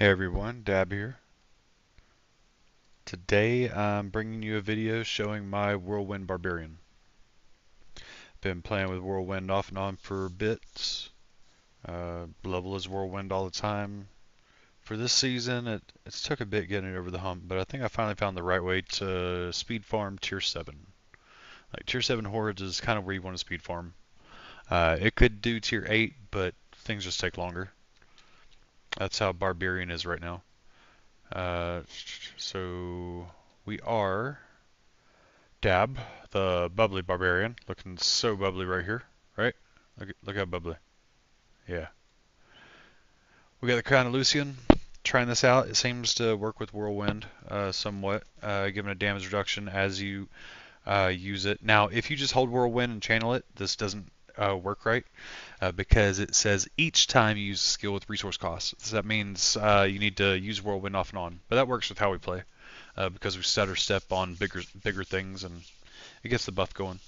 Hey everyone, Dab here. Today I'm bringing you a video showing my Whirlwind Barbarian. Been playing with Whirlwind off and on for bits. Level is Whirlwind all the time. For this season, it's took a bit getting it over the hump, but I think I finally found the right way to speed farm tier 7. Like tier 7 Hordes is kind of where you want to speed farm. It could do tier 8, but things just take longer. That's how Barbarian is right now. So we are Dab, the bubbly barbarian, looking so bubbly right here, right? Look how bubbly. Yeah. We got the Crown of Lucian. Trying this out, it seems to work with Whirlwind somewhat, giving a damage reduction as you use it. Now, if you just hold Whirlwind and channel it, this doesn't work right because it says each time you use a skill with resource costs. So that means you need to use Whirlwind off and on. But that works with how we play because we stutter step on bigger things and it gets the buff going.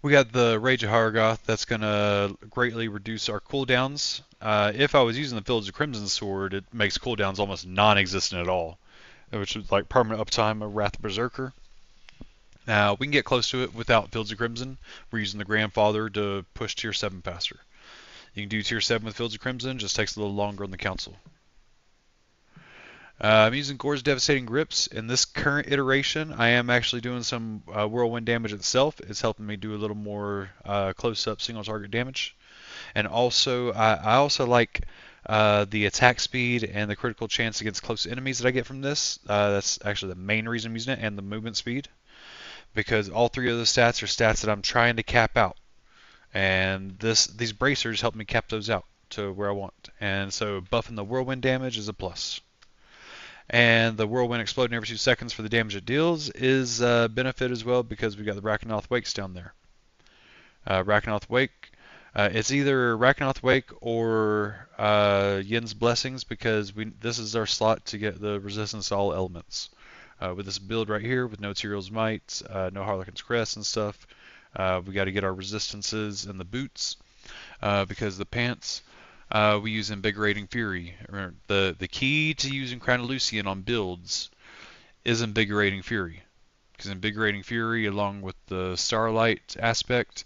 We got the Rage of Haragoth that's going to greatly reduce our cooldowns. If I was using the Fields of Crimson Sword, it makes cooldowns almost non-existent at all, which is like permanent uptime of Wrath Berserker. Now, we can get close to it without Fields of Crimson. We're using the Grandfather to push tier 7 faster. You can do tier 7 with Fields of Crimson, just takes a little longer on the council. I'm using Gore's Devastating Grips. In this current iteration, I am actually doing some Whirlwind damage itself. It's helping me do a little more close-up single target damage. And also, I also like the attack speed and the critical chance against close enemies that I get from this. That's actually the main reason I'm using it, and the movement speed. Because all three of those stats are stats that I'm trying to cap out. And these bracers help me cap those out to where I want. And so buffing the Whirlwind damage is a plus. And the Whirlwind exploding every 2 seconds for the damage it deals is a benefit as well because we got the Rakanoth Wakes down there. Rakanoth Wake, it's either Rakanoth Wake or Yin's Blessings because this is our slot to get the resistance to all elements. With this build right here with no Tyrell's Might, no Harlequin's Crest and stuff, we got to get our resistances in the boots because the pants we use Invigorating Fury. Remember, the key to using Crown of Lucian on builds is Invigorating Fury. Because Invigorating Fury, along with the Starlight aspect,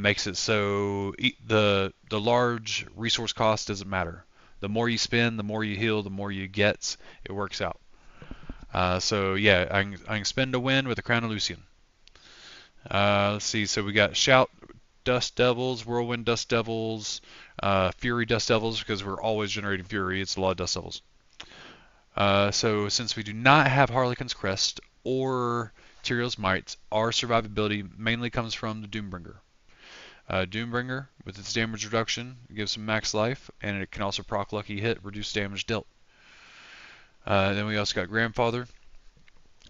makes it so the large resource cost doesn't matter. The more you spend, the more you heal, the more you get. It works out. So yeah, I can spend to win with the Crown of Lucian. Let's see, so we got Shout Dust Devils, Whirlwind Dust Devils, Fury Dust Devils, because we're always generating Fury. It's a lot of Dust Devils. So since we do not have Harlequin's Crest or Tyrell's Might, our survivability mainly comes from the Doombringer. Doombringer, with its damage reduction, gives some max life, and it can also proc Lucky Hit, reduce damage dealt. Then we also got Grandfather.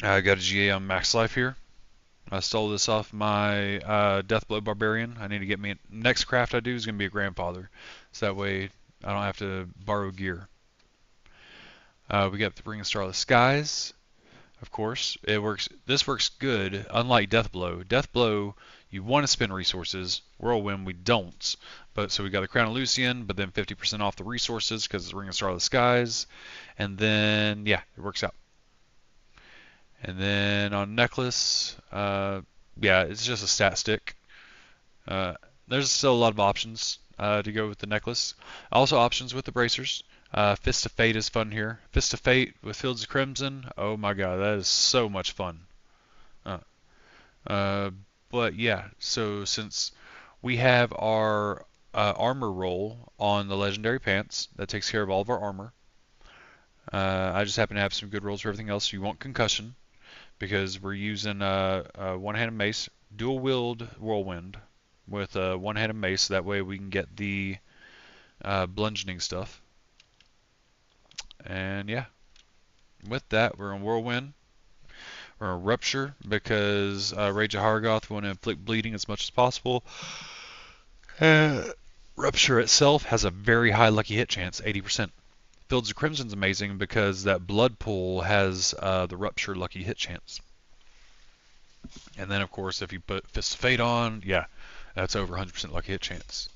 I got a GA on max life here. I stole this off my Deathblow Barbarian. I need to get me next craft I do is going to be a Grandfather, so that way I don't have to borrow gear. We got the Ring of Starless Skies, of course. It works. This works good. Unlike Deathblow, Deathblow you want to spend resources. Whirlwind we don't. But so we got the Crown of Lucian, but then 50% off the resources because it's Ring of Starless Skies, and then yeah, it works out. And then on necklace, yeah, it's just a stat stick. There's still a lot of options to go with the necklace. Also options with the bracers. Fist of Fate is fun here. Fist of Fate with Fields of Crimson. Oh my god, that is so much fun. But yeah, so since we have our armor roll on the legendary pants, that takes care of all of our armor. I just happen to have some good rolls for everything else. So you want concussion because we're using a one-handed mace, dual-wield Whirlwind with a one-handed mace. That way we can get the bludgeoning stuff. And yeah, with that, we're on Whirlwind. We're on Rupture because Rage of Haragoth want to inflict bleeding as much as possible. Rupture itself has a very high lucky hit chance, 80%. Fields of Crimson's amazing because that blood pool has the Rupture lucky hit chance. And then, of course, if you put Fist of Fate on, yeah, that's over 100% lucky hit chance.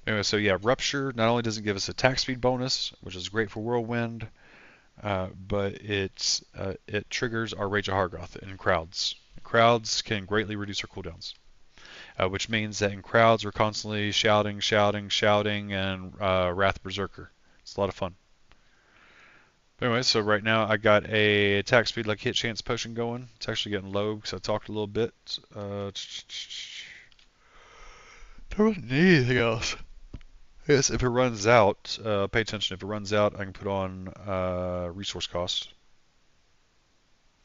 Anyway, so yeah, Rupture not only does it give us attack speed bonus, which is great for Whirlwind, but it triggers our Rage of Hargoth in crowds. Crowds can greatly reduce our cooldowns, which means that in crowds we're constantly shouting, shouting, shouting, and Wrath Berserker. It's a lot of fun. Anyway, so right now I got a attack speed like hit chance potion going. It's actually getting low because I talked a little bit. Don't need anything else. Yes, if it runs out, pay attention. If it runs out, I can put on resource cost.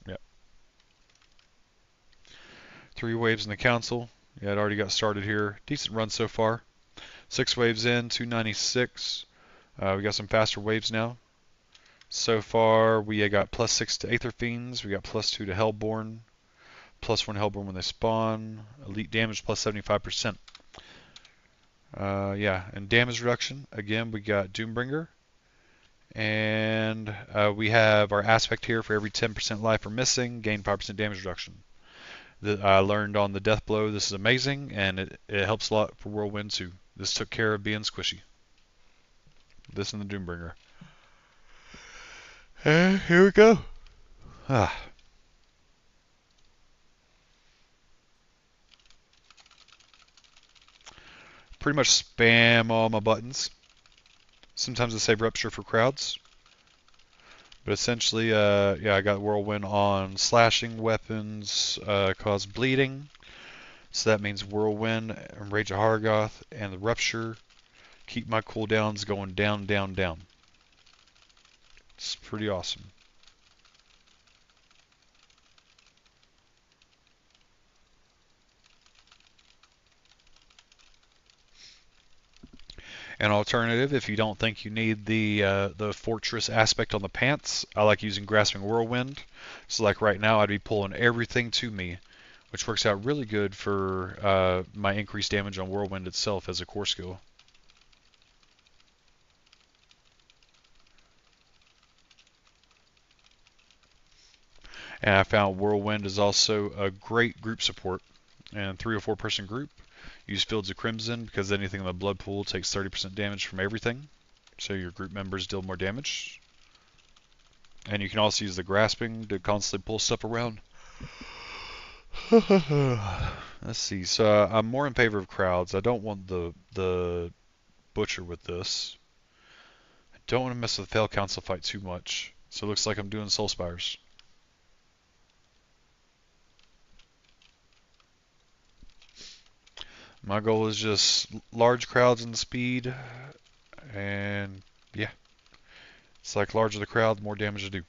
Yeah. 3 waves in the council. Yeah, it already got started here. Decent run so far. 6 waves in, 296. We got some faster waves now. So far, we got +6 to Aether Fiends. We got +2 to Hellborn. +1 Hellborn when they spawn. Elite damage +75%. Yeah, and damage reduction. Again, we got Doombringer. And we have our aspect here for every 10% life we're missing, gain 5% damage reduction. I learned on the death blow this is amazing, and it helps a lot for Whirlwind too. This took care of being squishy. This and the Doombringer. And here we go. Pretty much spam all my buttons. Sometimes I save Rupture for crowds. But essentially, yeah, I got Whirlwind on slashing weapons, cause bleeding. So that means Whirlwind, and Rage of Hargoth, and the Rupture keep my cooldowns going down, down, down. It's pretty awesome. An alternative, if you don't think you need the fortress aspect on the pants, I like using Grasping Whirlwind. So like right now, I'd be pulling everything to me, which works out really good for my increased damage on Whirlwind itself as a core skill. And I found Whirlwind is also a great group support. And 3 or 4 person group, use Fields of Crimson because anything in the blood pool takes 30% damage from everything. So your group members deal more damage. And you can also use the Grasping to constantly pull stuff around. Let's see. So I'm more in favor of crowds. I don't want the Butcher with this. I don't want to mess with the Fail Council fight too much. So it looks like I'm doing Soul Spires. My goal is just large crowds and speed, and yeah, it's like larger the crowd, the more damage to do.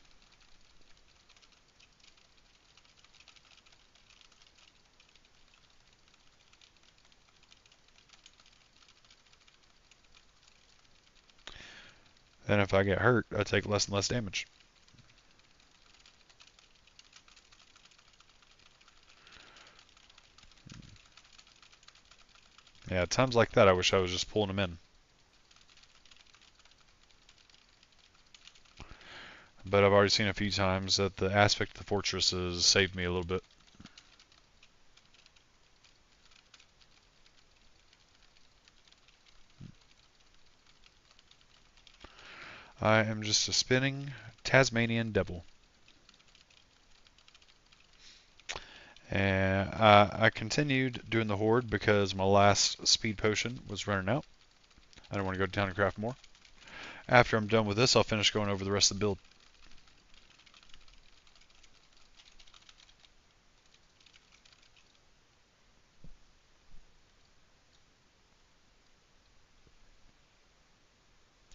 Then if I get hurt, I take less and less damage. Yeah, at times like that, I wish I was just pulling them in. But I've already seen a few times that the aspect of the fortress has saved me a little bit. I am just a spinning Tasmanian devil. And I continued doing the Horde because my last speed potion was running out. I don't want to go down and craft more. After I'm done with this, I'll finish going over the rest of the build.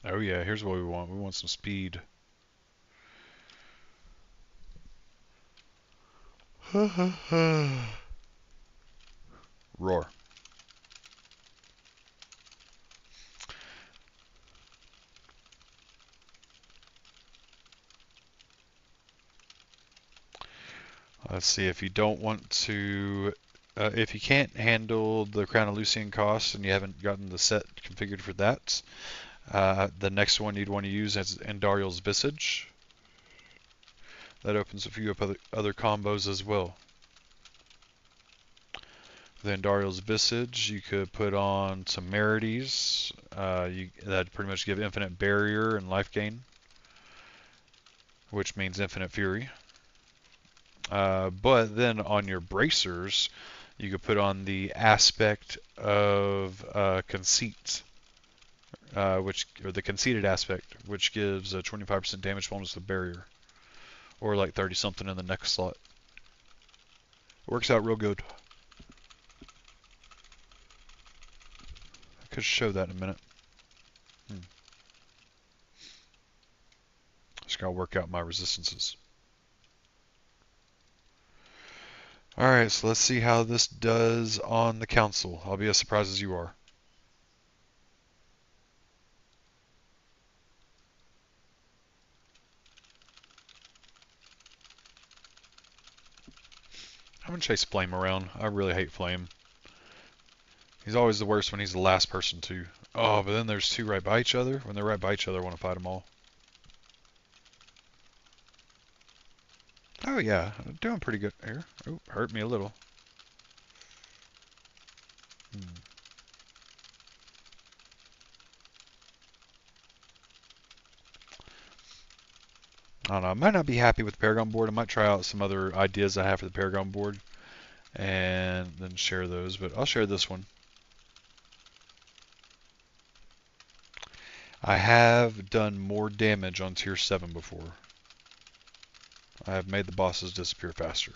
Oh yeah, here's what we want. We want some speed. Roar. Let's see, if you don't want to, if you can't handle the Crown of Lucian cost and you haven't gotten the set configured for that, the next one you'd want to use is Andariel's Visage. That opens a few other combos as well. Then Dariel's Visage, you could put on Temerities. That'd pretty much give infinite barrier and life gain, which means infinite fury. But then on your bracers, you could put on the aspect of conceit, or the conceited aspect, which gives a 25% damage bonus to barrier, or like 30 something in the next slot. Works out real good. I could show that in a minute. Just gotta work out my resistances. Alright, so let's see how this does on the council. I'll be as surprised as you are. I'm gonna chase Flame around. I really hate Flame. He's always the worst when he's the last person to. Oh, but then there's two right by each other. When they're right by each other, I want to fight them all. Oh yeah, I'm doing pretty good here. Oh, hurt me a little. I don't know. I might not be happy with the Paragon board. I might try out some other ideas I have for the Paragon board and then share those, but I'll share this one. I have done more damage on tier 7 before. I have made the bosses disappear faster.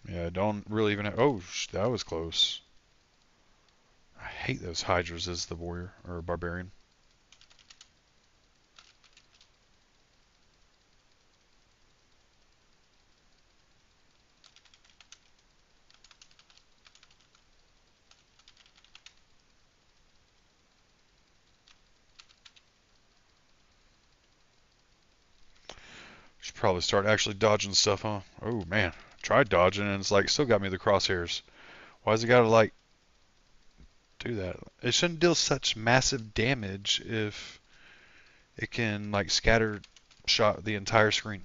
Yeah, I don't really even have... Oh, that was close. I hate those Hydras as the warrior, or barbarian. Should probably start actually dodging stuff, huh? Oh, man. Tried dodging, and it's like, still got me the crosshairs. Why's it gotta, like, do that? It shouldn't deal such massive damage if it can, like, scatter shot the entire screen.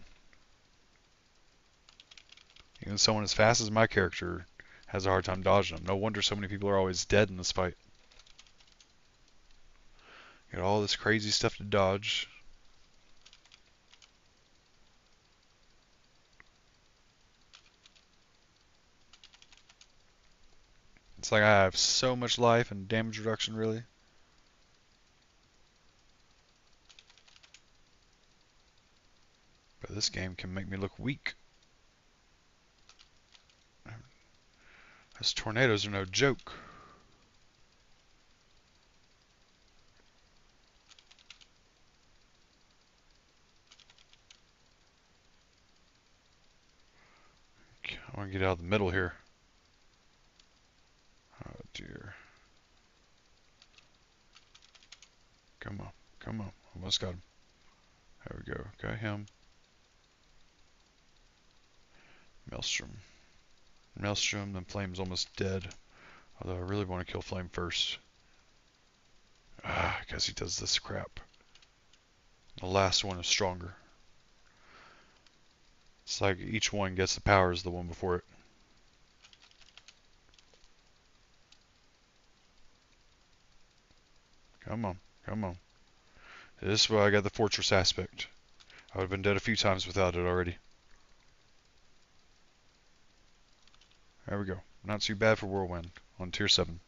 Even someone as fast as my character has a hard time dodging them. No wonder so many people are always dead in this fight. Got all this crazy stuff to dodge. It's like I have so much life and damage reduction, really. But this game can make me look weak. Those tornadoes are no joke. I want to get out of the middle here. Oh dear. Come on, come on. Almost got him. There we go. Got him. Maelstrom. Maelstrom, then Flame's almost dead. Although I really want to kill Flame first. I guess he does this crap. The last one is stronger. It's like each one gets the powers of the one before it. Come on, come on. This is why I got the fortress aspect. I would have been dead a few times without it already. There we go. Not too bad for Whirlwind on tier 7.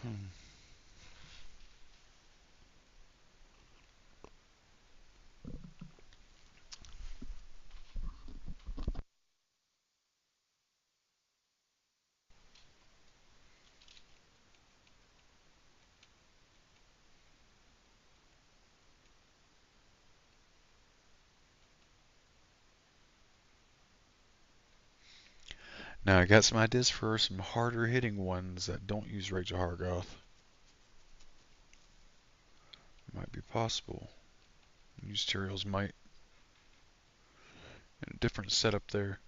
Hmm. Now I got some ideas for some harder hitting ones that don't use Rage of Hargoth. Might be possible. Use Tyrael's Might in a different setup there.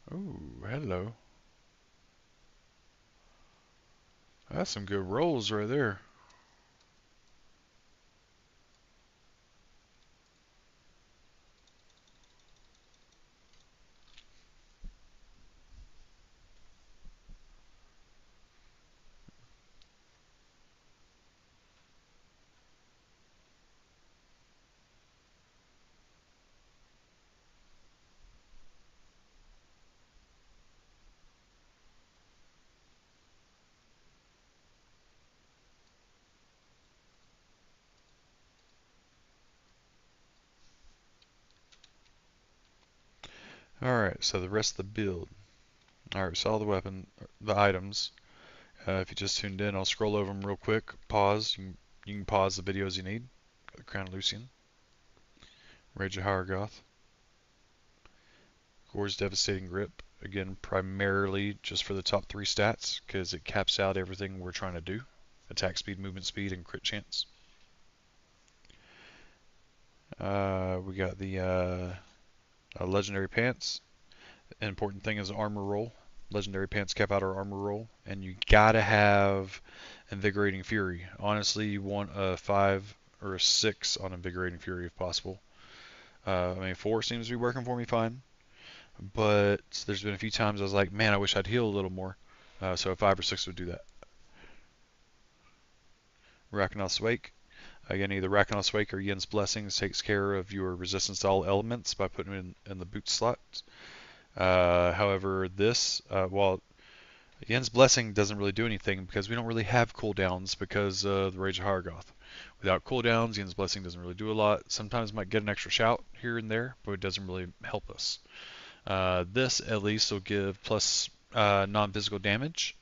Oh, hello. That's some good rolls right there. Alright, so the rest of the build. Alright, so all the items. If you just tuned in, I'll scroll over them real quick. Pause. You can pause the videos you need. Got the Crown of Lucian, Rage of Hargoth, Gore's Devastating Grip. Again, primarily just for the top 3 stats, because it caps out everything we're trying to do. Attack speed, movement speed, and crit chance. We got the Legendary Pants. An important thing is armor roll. Legendary Pants cap out our armor roll. And you gotta have Invigorating Fury. Honestly, you want a 5 or a 6 on Invigorating Fury if possible. I mean, 4 seems to be working for me fine. But there's been a few times I was like, man, I wish I'd heal a little more. So a 5 or 6 would do that. Rakanoth's Wake. Again, either Rakanoth's Wake or Yen's Blessings takes care of your resistance to all elements by putting them in the boot slot. However, while Yen's Blessing doesn't really do anything because we don't really have cooldowns because of the Rage of Hargoth. Without cooldowns, Yen's Blessing doesn't really do a lot. Sometimes might get an extra shout here and there, but it doesn't really help us. This at least will give plus non-physical damage,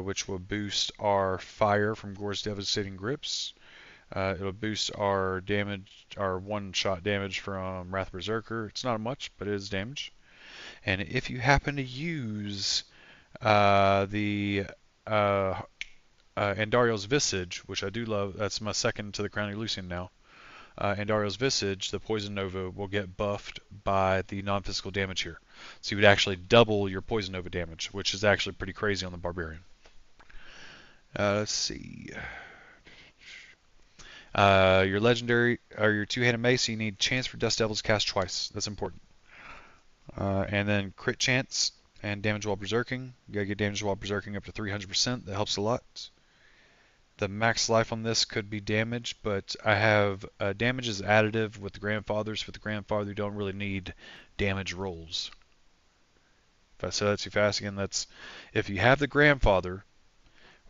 which will boost our fire from Gore's Devastating Grips. It'll boost our damage, our one-shot damage from Wrath Berserker. It's not much, but it is damage. And if you happen to use the Andario's Visage, which I do love, that's my second to the Crowning Lucian now. Andario's Visage, the Poison Nova will get buffed by the non-physical damage here. So you would actually double your Poison Nova damage, which is actually pretty crazy on the Barbarian. Let's see. Your legendary or your two-handed mace, you need chance for Dust Devils cast twice. That's important. And then crit chance and damage while berserking. You gotta get damage while berserking up to 300%. That helps a lot. The max life on this could be damage, but I have damage is additive with the grandfathers. With the grandfather, you don't really need damage rolls. If I say that too fast again, that's if you have the grandfather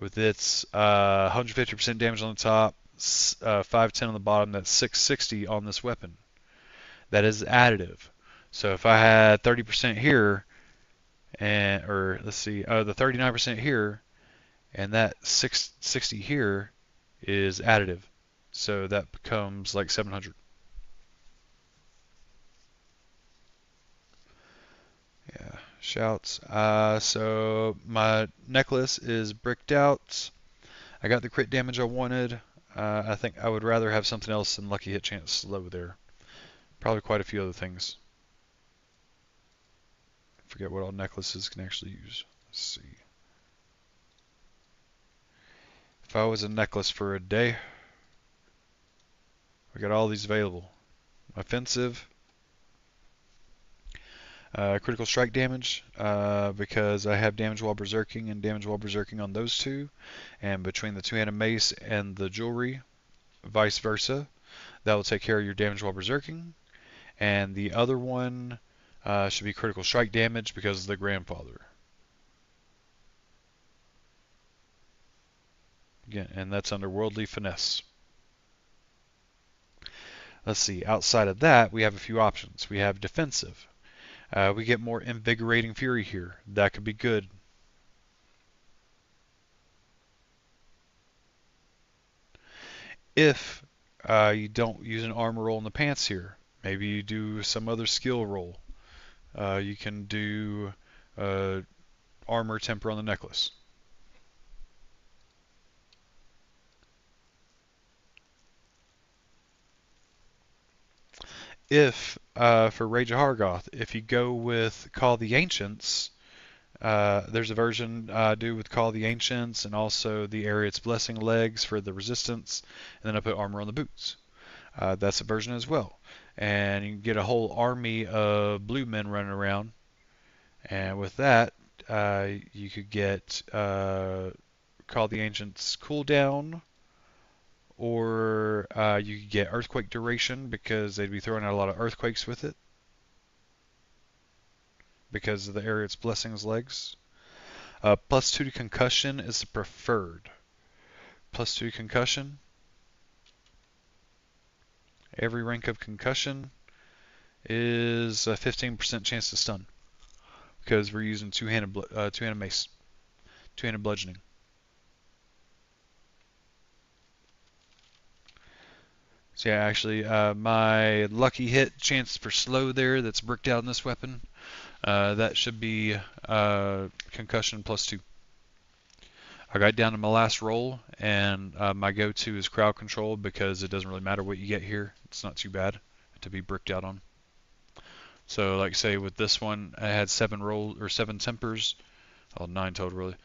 with its 150% damage on the top, 510 on the bottom, that's 660 on this weapon. That is additive. So if I had 30% here, or let's see, the 39% here, and that 660 here is additive. So that becomes like 700. Yeah, shouts. So my necklace is bricked out. I got the crit damage I wanted. I think I would rather have something else than lucky hit chance low there. Probably quite a few other things. Forget what all necklaces can actually use. Let's see. If I was a necklace for a day, I got all these available. Offensive, critical strike damage, because I have damage while berserking and damage while berserking on those two, and between the two-handed mace and the jewelry, vice versa, that will take care of your damage while berserking. and the other one should be critical strike damage because of the grandfather. Again, and that's under worldly finesse. Let's see, outside of that, we have a few options. We have defensive. We get more invigorating fury here. That could be good. If you don't use an armor roll in the pants here, maybe you do some other skill roll. You can do armor temper on the necklace. If for Rage of Hargoth, if you go with Call the Ancients, there's a version do with Call the Ancients and also the Ariat's Blessing legs for the resistance, and then I put armor on the boots. That's a version as well. And you can get a whole army of blue men running around. And with that, you could get Call the Ancients cooldown, or you could get Earthquake duration because they'd be throwing out a lot of earthquakes with it because of the Ariat's Blessings legs. +2 to concussion is the preferred. +2 concussion. Every rank of concussion is a 15% chance to stun because we're using two-handed mace, two-handed bludgeoning. So yeah, actually, my lucky hit chance for slow there that's bricked out in this weapon, that should be concussion +2. I got down to my last roll, and my go-to is crowd control because it doesn't really matter what you get here. It's not too bad to be bricked out on. So, like say with this one, I had 7 tempers, well 9 total really.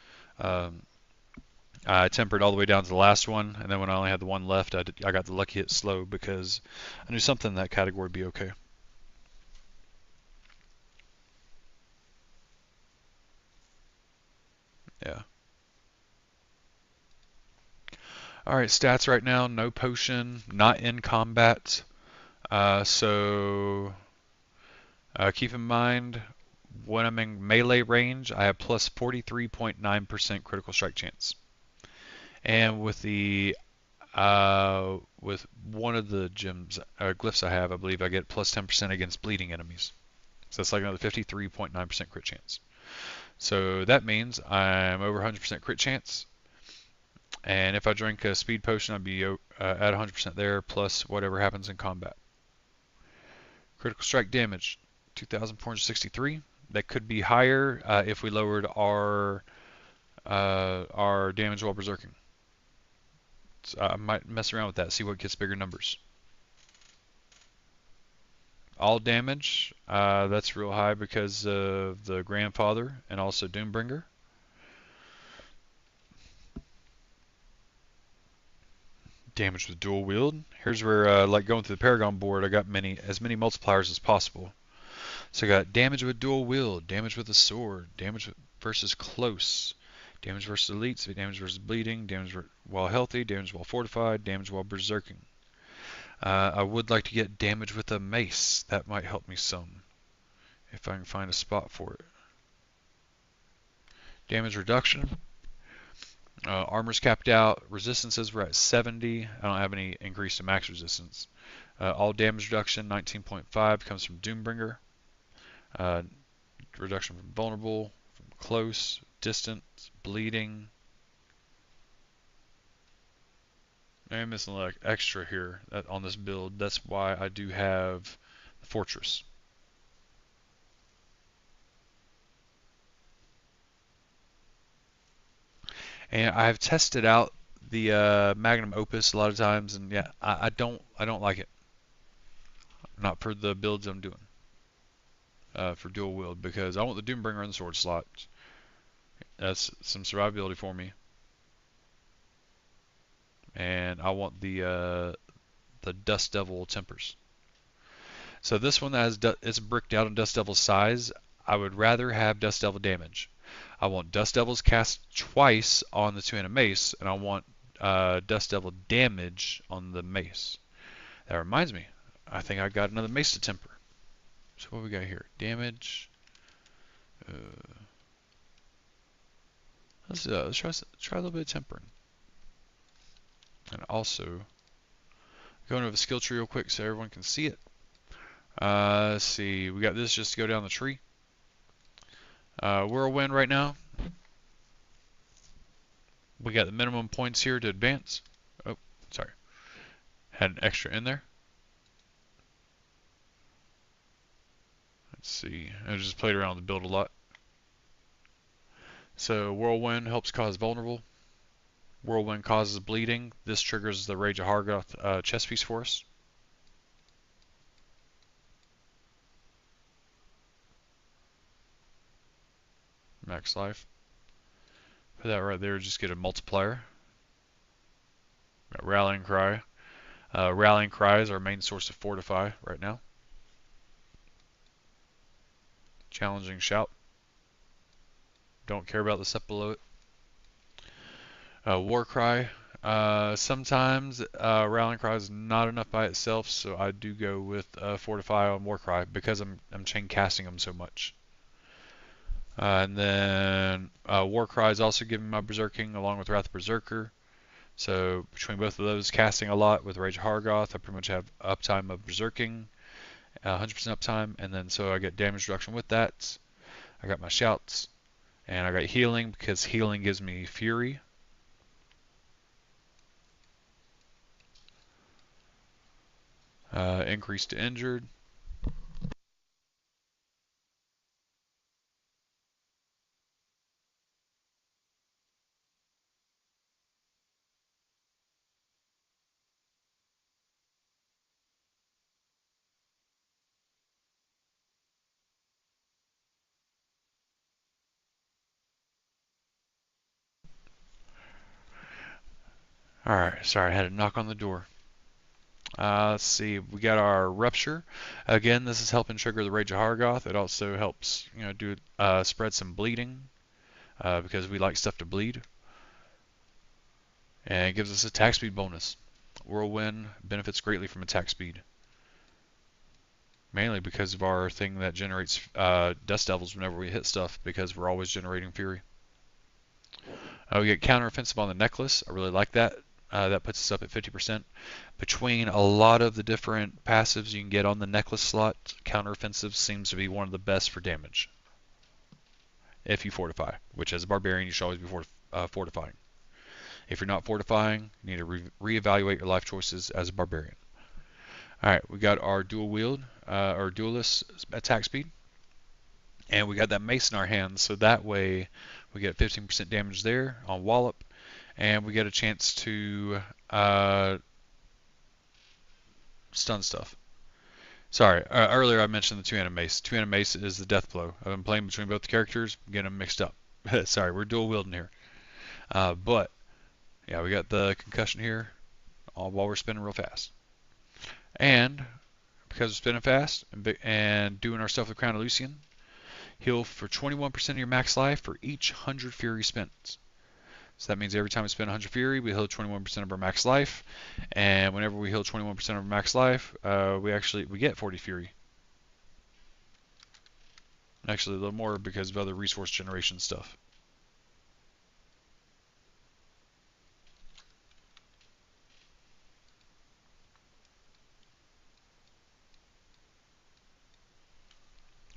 I tempered all the way down to the last one, and then when I only had the one left, I got the lucky hit slow because I knew something in that category would be okay. Yeah. Alright, stats right now, no potion, not in combat. So keep in mind, when I'm in melee range, I have plus 43.9% critical strike chance. And with with one of the glyphs I have, I believe I get plus 10% against bleeding enemies. So that's like another 53.9% crit chance. So that means I'm over 100% crit chance. And if I drink a speed potion, I'd be at 100% there, plus whatever happens in combat. Critical strike damage, 2,463. That could be higher if we lowered our damage while berserking. So I might mess around with that, see what gets bigger numbers. All damage, that's real high because of the grandfather and also Doombringer. Damage with dual wield. Here's where, like going through the Paragon board, I got as many multipliers as possible. So I got damage with dual wield, damage with a sword, damage versus close, damage versus elites, damage versus bleeding, damage while healthy, damage while fortified, damage while berserking. I would like to get damage with a mace. That might help me some, if I can find a spot for it. Damage reduction. Armor's capped out. Resistances we're at 70. I don't have any increase to max resistance. All damage reduction, 19.5, comes from Doombringer. Reduction from vulnerable, from close, distant, bleeding. I'm missing like extra here on this build. That's why I do have the Fortress. And I've tested out the Magnum Opus a lot of times, and yeah, I don't like it. Not for the builds I'm doing. For dual wield, because I want the Doombringer in the sword slot. That's some survivability for me. And I want the Dust Devil tempers. So this one that it's bricked out on Dust Devil size. I would rather have Dust Devil damage. I want Dust Devils cast twice on the two-handed mace, and I want Dust Devil damage on the mace. That reminds me, I think I got another mace to temper. So what we got here? Damage. Let's try a little bit of tempering. And also, go into the skill tree real quick so everyone can see it. Let's see, we got this just to go down the tree. Whirlwind right now. We got the minimum points here to advance. Oh, sorry. Had an extra in there. Let's see. I just played around with the build a lot. So Whirlwind helps cause vulnerable. Whirlwind causes bleeding. This triggers the Rage of Hargoth chest piece for us. Max life. Put that right there, just get a multiplier. Got Rallying Cry. Rallying Cry is our main source of Fortify right now. Challenging Shout. Don't care about the step below it. War Cry. Sometimes Rallying Cry is not enough by itself, so I do go with Fortify on War Cry because I'm chain casting them so much. And then War Cry is also giving my Berserking along with Wrath of Berserker. So between both of those, casting a lot with Rage of Hargoth, I pretty much have uptime of Berserking, 100% uptime, and then so I get damage reduction with that. I got my shouts, and I got healing because healing gives me fury. Increase to injured. Alright, sorry, I had a knock on the door. Let's see, we got our Rupture. Again, this is helping trigger the Rage of Hargoth. It also helps, do spread some bleeding because we like stuff to bleed. And it gives us attack speed bonus. Whirlwind benefits greatly from attack speed. Mainly because of our thing that generates Dust Devils whenever we hit stuff, because we're always generating Fury. We get counteroffensive on the necklace. I really like that. That puts us up at 50%. Between a lot of the different passives you can get on the necklace slot, counteroffensive seems to be one of the best for damage. If you fortify, which as a barbarian you should always be fortifying. If you're not fortifying, you need to reevaluate your life choices as a barbarian. Alright, we got our dual wield, or duelist attack speed. And we got that mace in our hands, so that way we get 15% damage there on wallop. And we get a chance to stun stuff. Sorry, earlier I mentioned the two-handed mace. Two-handed mace is the death blow. I've been playing between both the characters, getting them mixed up. Sorry, we're dual wielding here. But, yeah, we got the concussion here all while we're spinning real fast. And, because we're spinning fast and doing our stuff with Crown of Lucian, heal for 21% of your max life for each 100 Fury spent. So that means every time we spend 100 Fury, we heal 21% of our max life. And whenever we heal 21% of our max life, we get 40 Fury. Actually, a little more because of other resource generation stuff.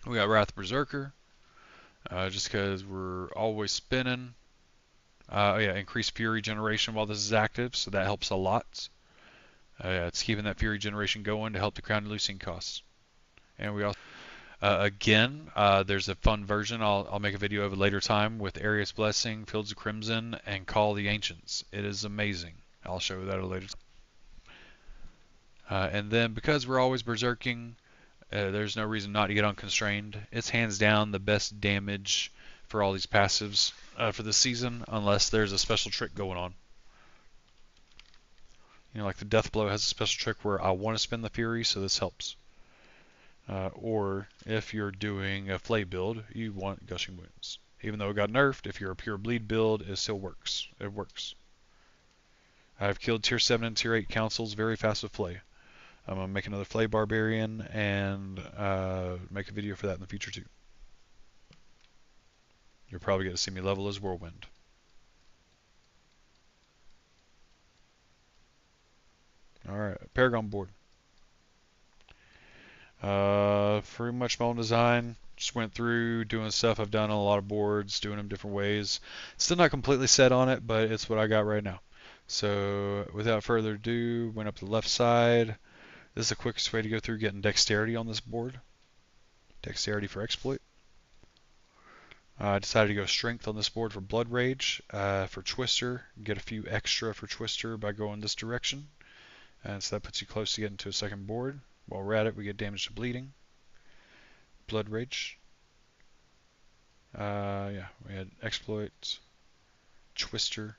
We got Wrath Berserker, just because we're always spinning. Yeah, increased Fury generation while this is active, so that helps a lot. Yeah, it's keeping that Fury generation going to help the Crown of Lucian costs. And we also, again, there's a fun version. I'll make a video of it later time with Arius Blessing, Fields of Crimson, and Call the Ancients. It is amazing. I'll show you that at a later time. And then because we're always berserking, there's no reason not to get unconstrained. It's hands down the best damage for all these passives for this season, unless there's a special trick going on. Like the Death Blow has a special trick where I want to spend the Fury, so this helps. Or if you're doing a Flay build, you want Gushing Wounds. Even though it got nerfed, if you're a pure bleed build, it still works. It works. I've killed tier 7 and tier 8 councils very fast with Flay. I'm gonna make another Flay Barbarian and make a video for that in the future too. You'll probably get to see me level as Whirlwind. Alright, Paragon board. Pretty much my own design. Just went through doing stuff I've done on a lot of boards, doing them different ways. Still not completely set on it, but it's what I got right now. So without further ado, went up the left side. This is the quickest way to go through getting dexterity on this board. Dexterity for exploit. I decided to go strength on this board for Blood Rage. For Twister, get a few extra for Twister by going this direction. And so that puts you close to getting to a second board. While we're at it, we get damage to bleeding. Blood Rage. Yeah, we had exploit, Twister.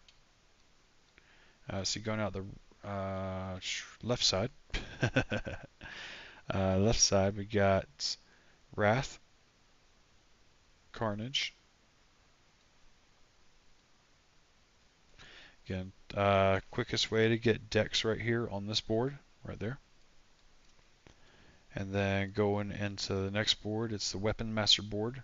So going out the left side. Left side, we got Wrath, Carnage. Again, quickest way to get Dex right here on this board, right there. And then going into the next board, it's the Weapon Master board.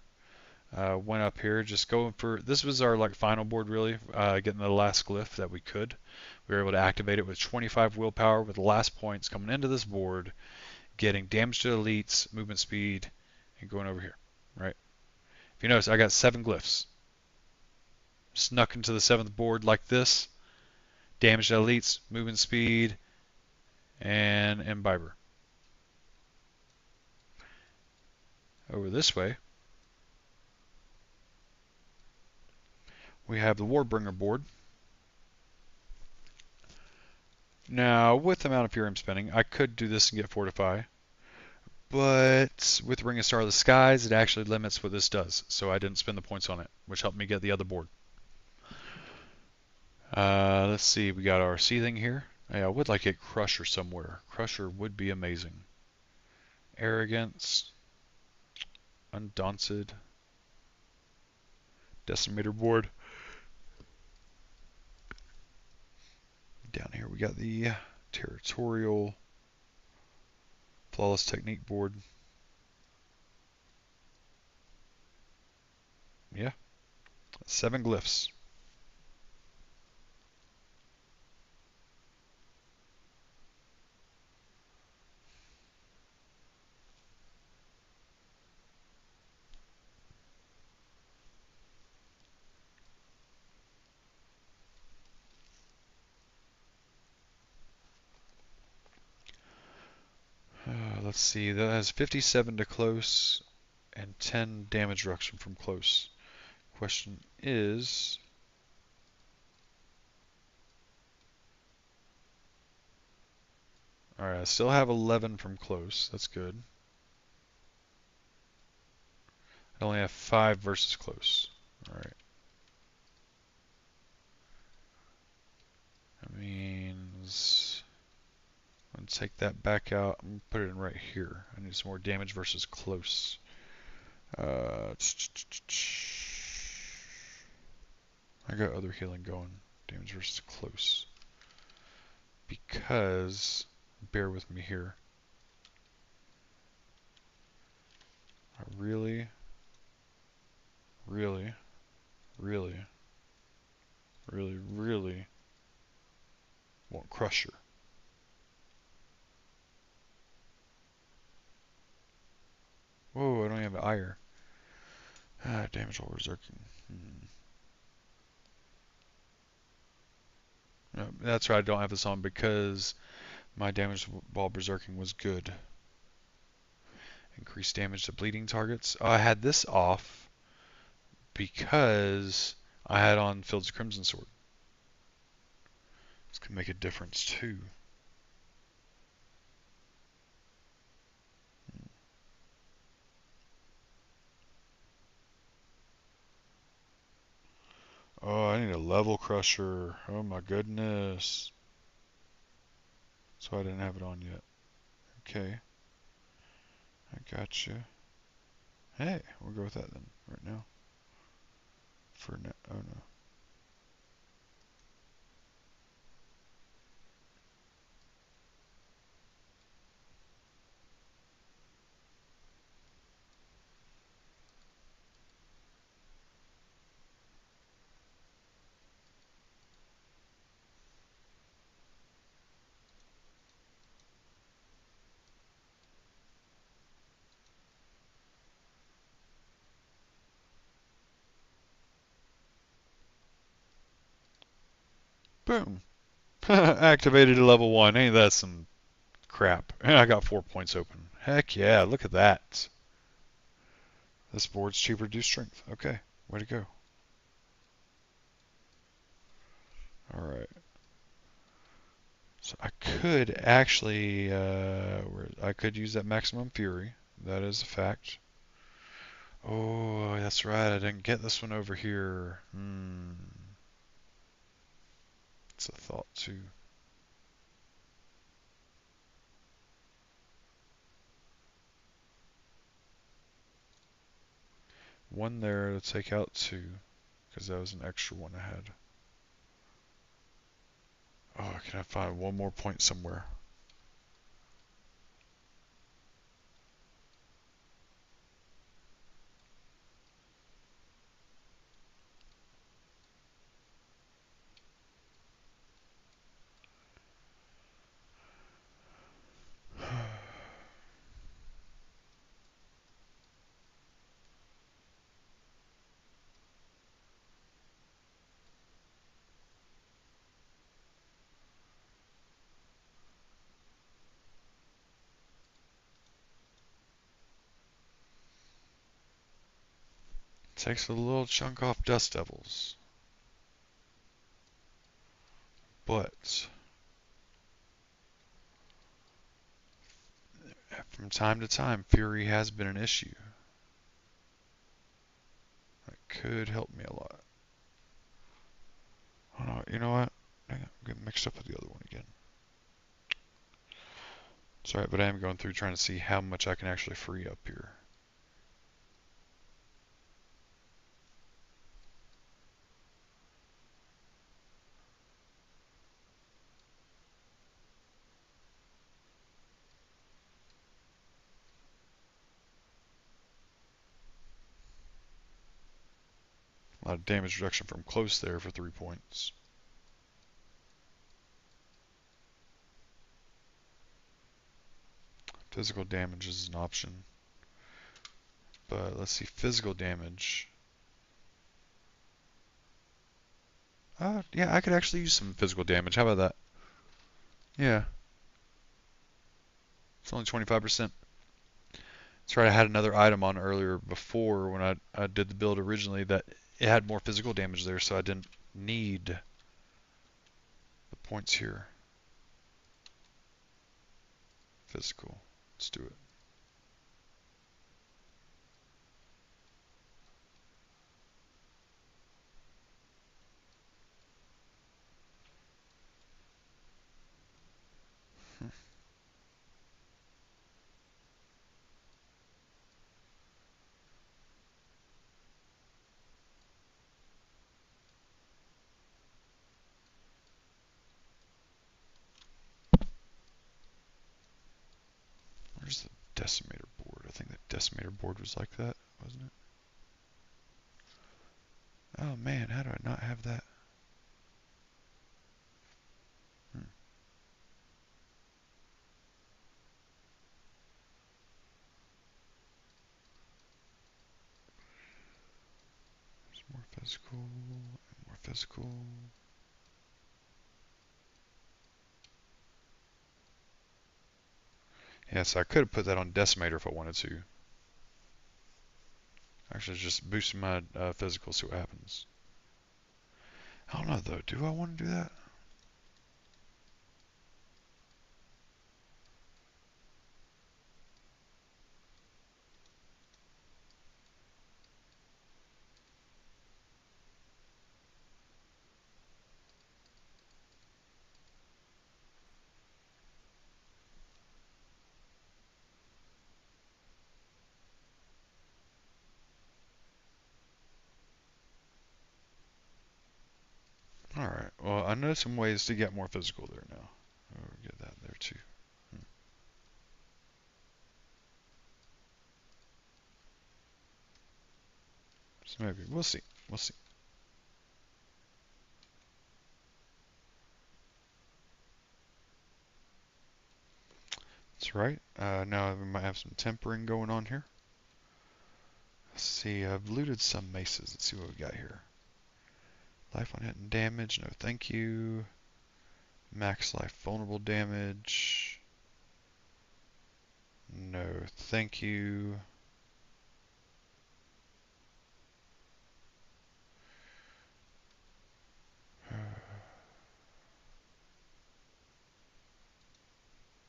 Went up here, just going for, this was our like final board really, getting the last glyph that we could. We were able to activate it with 25 willpower with the last points coming into this board, getting damage to elites, movement speed, and going over here, right? If you notice, I got 7 glyphs. Snuck into the 7th board like this. Damage to elites, movement speed, and imbiber. Over this way, we have the Warbringer board. Now, with the amount of fury I'm spending, I could do this and get Fortify. But with Ring of Star of the Skies, it actually limits what this does. So I didn't spend the points on it, which helped me get the other board. Let's see, we got our Seething here. Yeah, I would like it Crusher somewhere. Crusher would be amazing. Arrogance. Undaunted. Decimator board. Down here we got the Territorial Flawless Technique board. Yeah, 7 glyphs. Let's see, that has 57 to close and 10 damage reduction from close. Question is, alright, I still have 11 from close. That's good. I only have 5 versus close. Alright. That means I'm going to take that back out. I'm going to put it in right here. I need some more damage versus close. I got other healing going. Damage versus close. Because, bear with me here. I really want Crusher. Whoa, I don't have Ire. Damage while berserking. No, that's right, I don't have this on because my damage while berserking was good. Increased damage to bleeding targets. Oh, I had this off because I had on Fields of Crimson Sword. This could make a difference too. Oh, I need a level Crusher. Oh my goodness. So I didn't have it on yet. Okay. I gotcha. Hey, we'll go with that then, right now. For now, oh no. Boom. Activated to level 1. Ain't that some crap? And I got 4 points open. Heck yeah, look at that. This board's cheaper to do strength. Okay, way to go. Alright. So I could actually, I could use that maximum fury. That is a fact. Oh, that's right. I didn't get this one over here. It's a thought too. One there to take out two, because that was an extra one I had. Oh, can I find one more point somewhere? Takes a little chunk off Dust Devils. But from time to time, Fury has been an issue. That could help me a lot. Oh no, you know what? Dang it, I'm getting mixed up with the other one again. It's alright, but I am going through trying to see how much I can actually free up here. A lot of damage reduction from close there for 3 points. Physical damage is an option. But let's see, physical damage. Yeah, I could actually use some physical damage. How about that? Yeah, it's only 25%. That's right, I had another item on earlier before when I did the build originally that it had more physical damage there, so I didn't need the points here. Physical. Let's do it. Where's the decimator board? I think the decimator board was like that, wasn't it? Oh man, how do I not have that? Hmm. There's more physical, and more physical. Yeah, so I could have put that on decimator if I wanted to. Actually, just boosting my physical, see what happens. I don't know though, do I want to do that? Alright, well, I know some ways to get more physical there now. I'll get that there too. So maybe, we'll see. We'll see. That's right. Now we might have some tempering going on here. Let's see, I've looted some maces. Let's see what we got here. Life on hit and damage, no thank you. Max life vulnerable damage. No, thank you.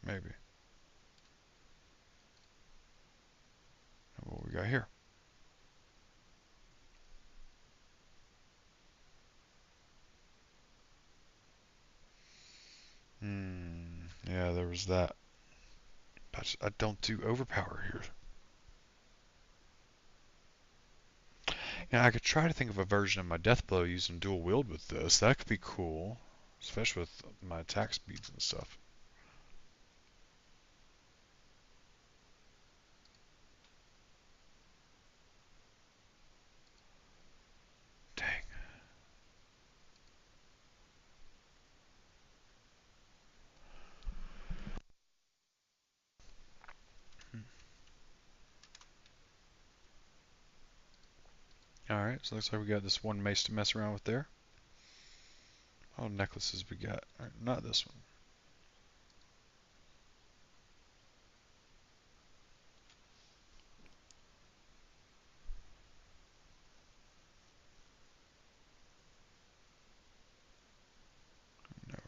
Maybe. What we got here? Yeah, there was that. But I don't do overpower here. Yeah, I could try to think of a version of my death blow using dual wield with this. That could be cool, especially with my attack speeds and stuff. Dang. Alright, so looks like we got this one mace to mess around with there. Oh, necklaces we got. Alright, not this one. No.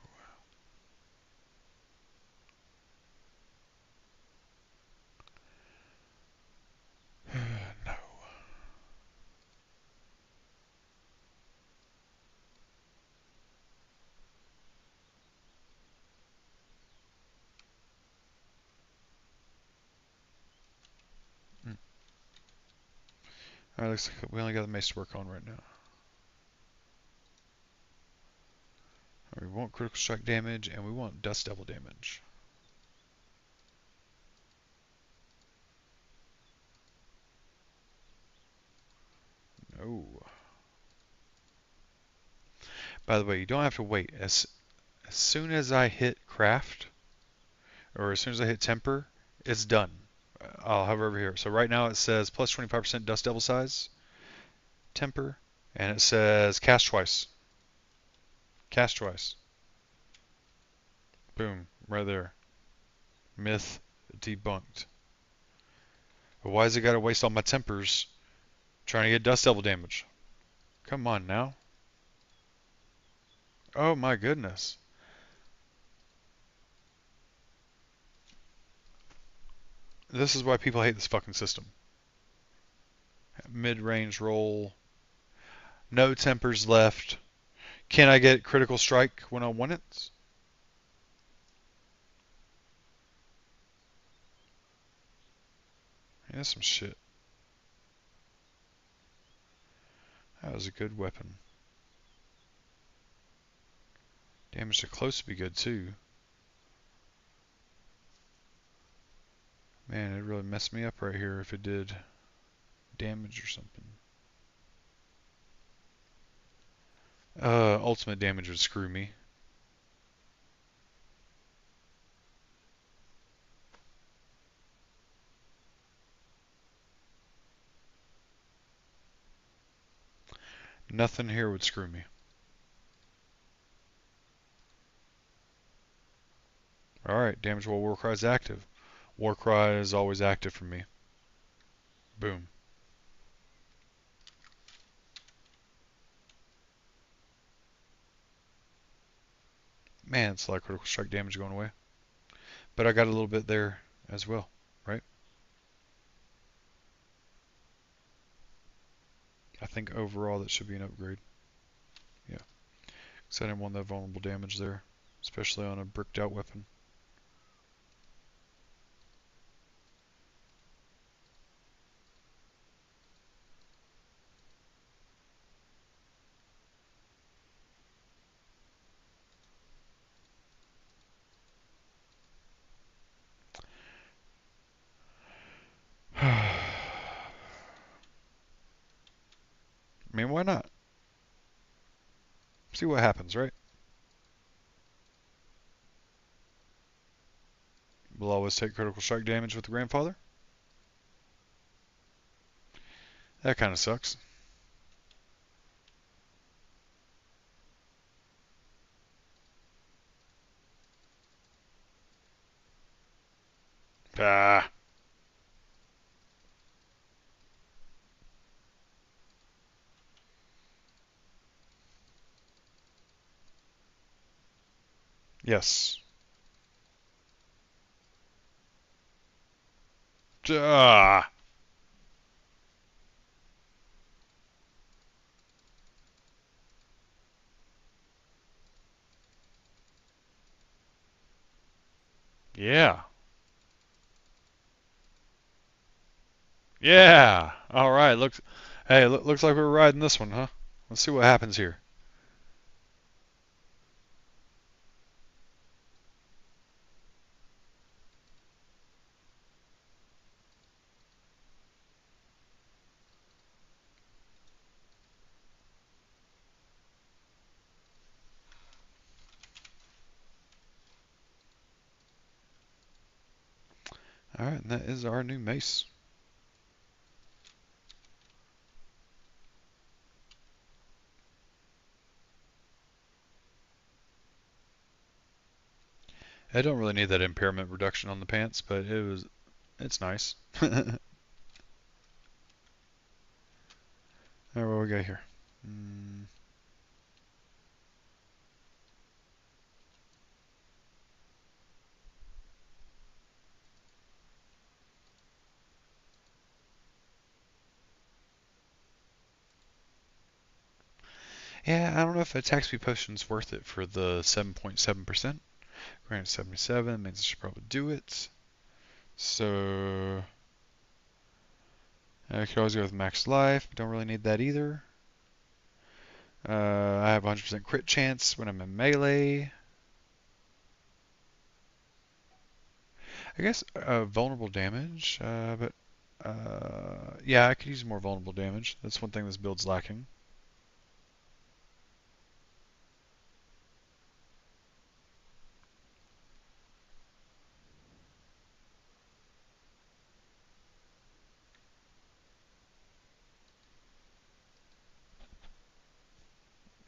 No. Mm. Alright, looks like we only got the mace to work on right now. Right, we want critical strike damage and we want dust devil damage. No. By the way, you don't have to wait. As soon as I hit craft, or as soon as I hit temper, it's done. I'll hover over here. So right now it says plus 25% dust devil size, temper, and it says cast twice. Cast twice. Boom, right there. Myth debunked. But why has it got to waste all my tempers trying to get dust devil damage? Come on now. Oh my goodness. This is why people hate this fucking system. Mid-range roll. No tempers left. Can I get critical strike when I want it? Yeah, that's some shit. That was a good weapon. Damage to close would be good too. Man, it really messed me up right here if it did damage or something. Ultimate damage would screw me. Nothing here would screw me. Alright, damage while Warcry is active. Warcry is always active for me. Boom. Man, it's like critical strike damage going away. But I got a little bit there as well, right? I think overall that should be an upgrade. Yeah. Because I didn't want that vulnerable damage there, especially on a bricked out weapon. I mean, why not? See what happens, right? We'll always take critical strike damage with the grandfather. That kind of sucks. Ah. Yes. Ah. Yeah. Yeah. All right. Looks like we're riding this one, huh? Let's see what happens here. All right, and that is our new mace. I don't really need that impairment reduction on the pants, but it's nice. Alright, what we got here? Mm, yeah, I don't know if attack speed potion's worth it for the 7.7%. Granted 77 means I should probably do it. So I could always go with max life. Don't really need that either. I have 100% crit chance when I'm in melee. I guess vulnerable damage, but yeah, I could use more vulnerable damage. That's one thing this build's lacking.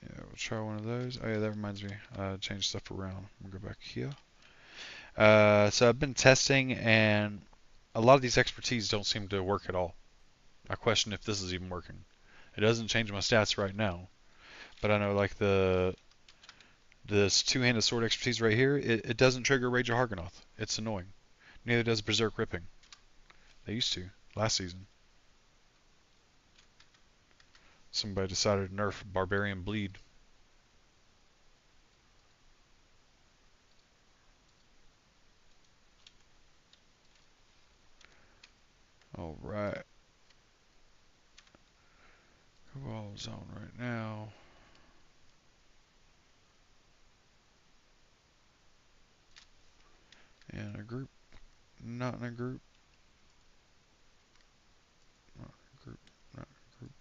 Yeah, we'll try one of those. Oh yeah, that reminds me. Change stuff around. I'm gonna go back here. So I've been testing, and a lot of these expertise don't seem to work at all. I question if this is even working. It doesn't change my stats right now, but I know like this two-handed sword expertise right here, it doesn't trigger Rage of Hargonoth. It's annoying. Neither does Berserk Ripping. They used to last season. Somebody decided to nerf Barbarian Bleed. All right. Who all's on right now? In a group, not in a group, not in a group, not in a group.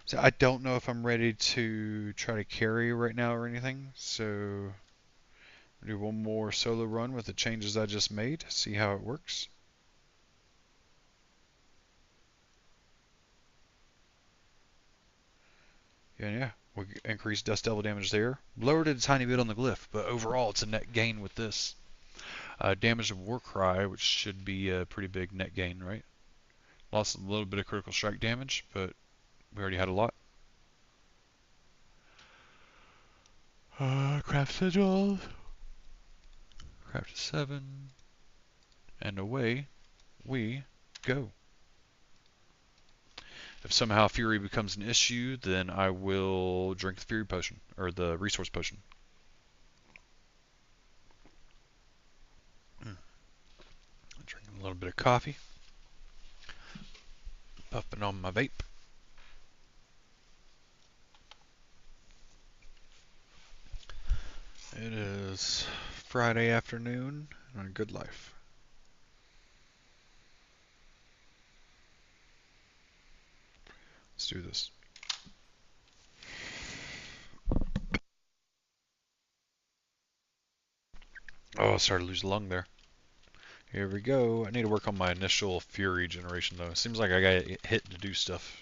So I don't know if I'm ready to try to carry right now or anything. So I'll do one more solo run with the changes I just made. See how it works. Yeah. We'll increase dust devil damage there. Lowered it a tiny bit on the glyph, but overall it's a net gain with this. Damage of Warcry, which should be a pretty big net gain, right? Lost a little bit of critical strike damage, but we already had a lot. Craft sigils. Craft 7. And away we go. If somehow Fury becomes an issue, then I will drink the Fury Potion, or the Resource Potion. Drinking a little bit of coffee. Puffing on my vape. It is Friday afternoon on Good Life. Let's do this. Oh, I started to lose a lung there. Here we go. I need to work on my initial Fury generation, though. It seems like I got hit to do stuff.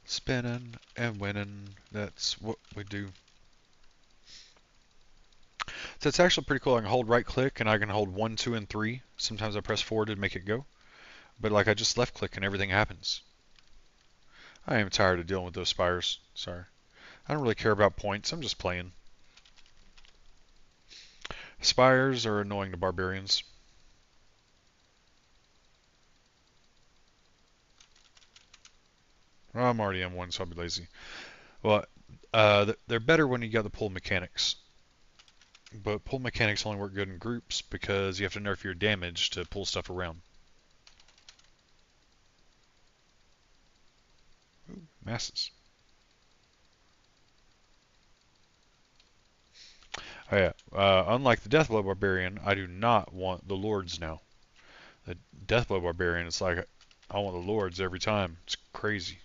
Spinning and winning. That's what we do. So it's actually pretty cool. I can hold right click and I can hold 1, 2, and 3. Sometimes I press forward to make it go. But like I just left click and everything happens. I am tired of dealing with those spires. Sorry. I don't really care about points. I'm just playing. Spires are annoying to barbarians. Well, I'm already M1, so I'll be lazy. Well, they're better when you got the pull mechanics. But pull mechanics only work good in groups because you have to nerf your damage to pull stuff around. Ooh, masses. Oh yeah. Unlike the Deathblow Barbarian, I do not want the Lords now. The Deathblow Barbarian, it's like I want the Lords every time. It's crazy.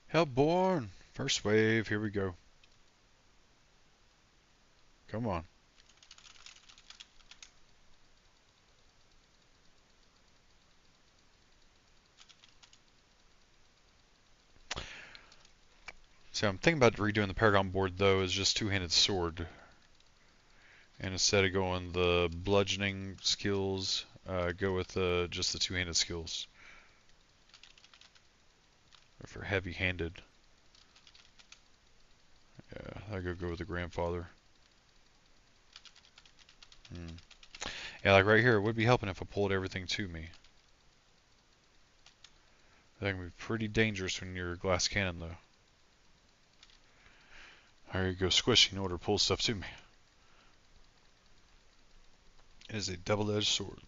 Hellborn! First wave, here we go. Come on. So I'm thinking about redoing the Paragon board though as just two-handed sword. And instead of going the bludgeoning skills, go with just the two-handed skills. Or for heavy-handed. Yeah, I go with the grandfather. Hmm. Yeah, like right here, it would be helping if I pulled everything to me. That can be pretty dangerous when you're a glass cannon though. There you go, squishing in order to pull stuff to me. It is a double-edged sword.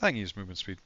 I can use movement speed.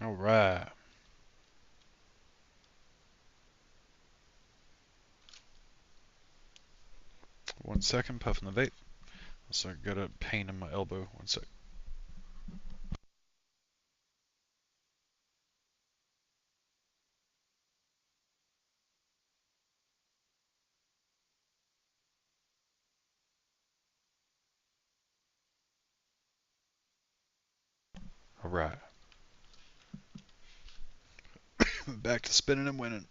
Alright. 1 second, puffing the vape. So I got a pain in my elbow. 1 sec. Alright. Back to spinning and winning.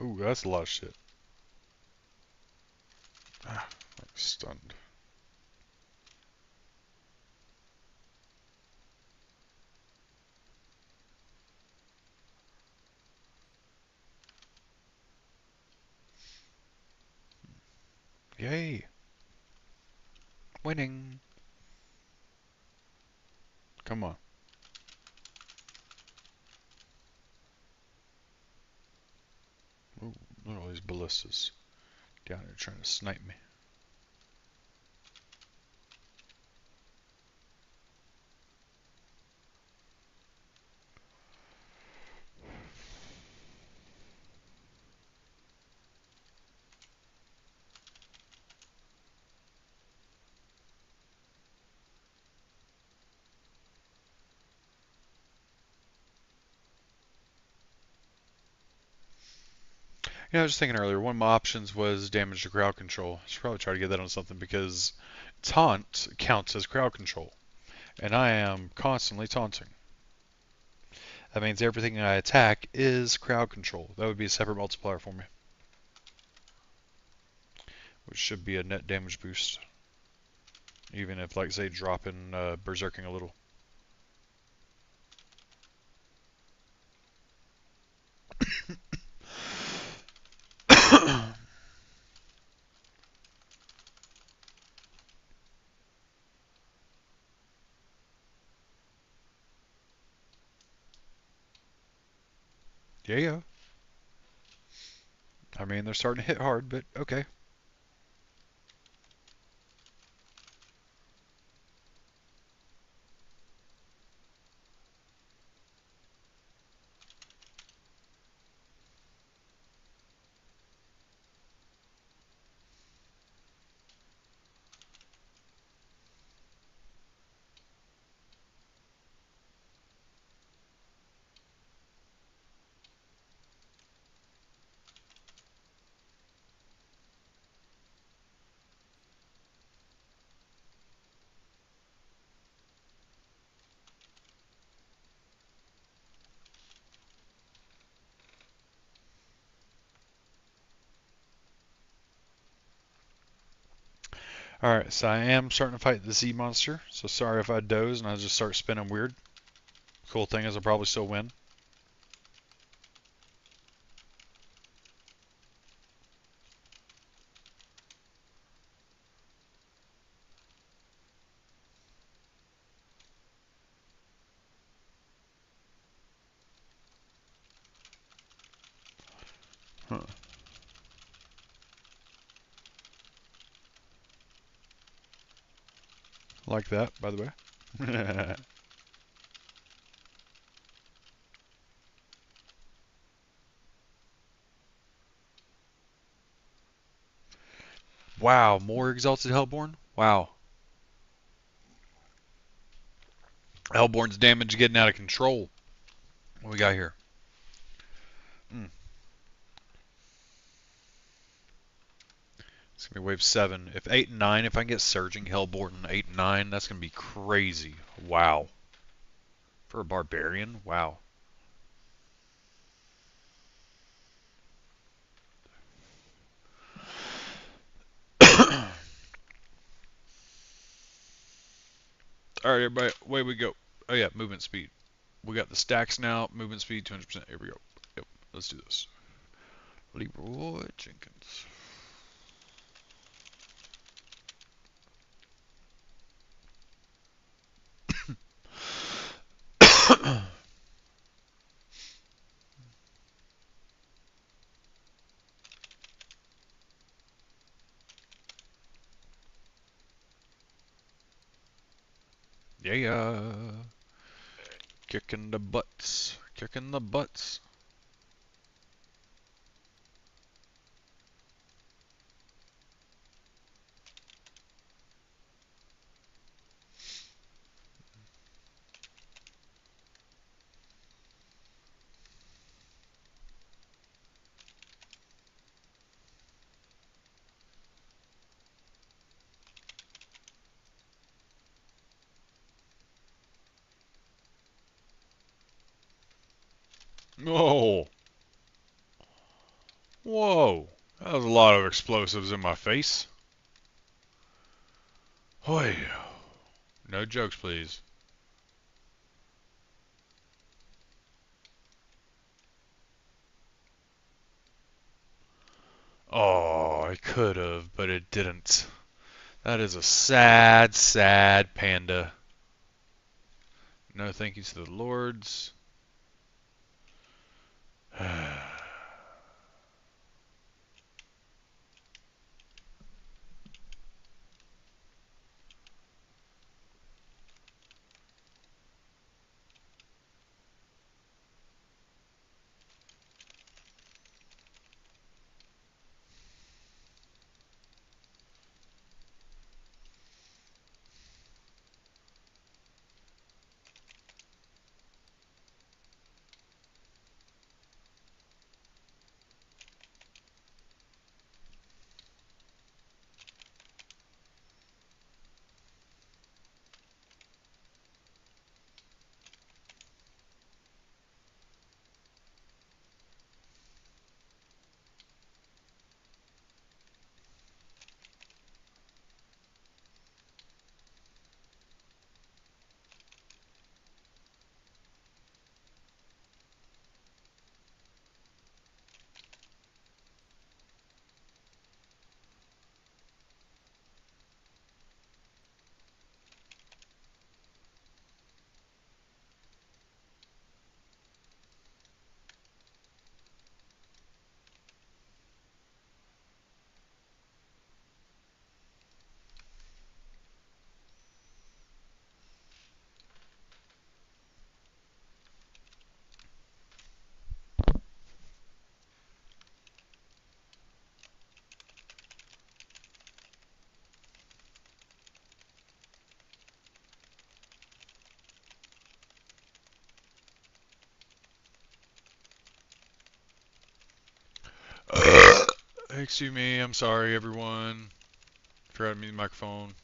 Oh, that's a lot of shit. Ah, I'm stunned. Yay! Winning! Come on. Ooh, look at all these ballistas down here trying to snipe me. I was just thinking earlier, one of my options was damage to crowd control. I should probably try to get that on something because taunt counts as crowd control, and I am constantly taunting. That means everything I attack is crowd control. That would be a separate multiplier for me, which should be a net damage boost, even if, like, say, dropping berserking a little. Yeah. I mean, they're starting to hit hard, but okay. Alright, so I am starting to fight the Z monster, so sorry if I doze and I just start spinning weird. Cool thing is I'll probably still win. Huh. Like that, by the way. Wow, more Exalted Hellborn? Wow. Hellborn's damage getting out of control. What we got here? Mm. It's gonna be wave 7. If 8 and 9, if I can get Surging Hellborn 8 and 9, that's gonna be crazy. Wow. For a Barbarian? Wow. Alright, everybody, away we go. Oh yeah, movement speed. We got the stacks now. Movement speed 200%. Here we go. Yep, let's do this. Leroy Jenkins. Yeah. Kicking the butts. Kicking the butts. Oh. Whoa, that was a lot of explosives in my face. Hoy. No jokes, please. Oh, I could have, but it didn't. That is a sad, sad panda. No thank you to the lords. Excuse me, I'm sorry, everyone. Forgot to mute the microphone.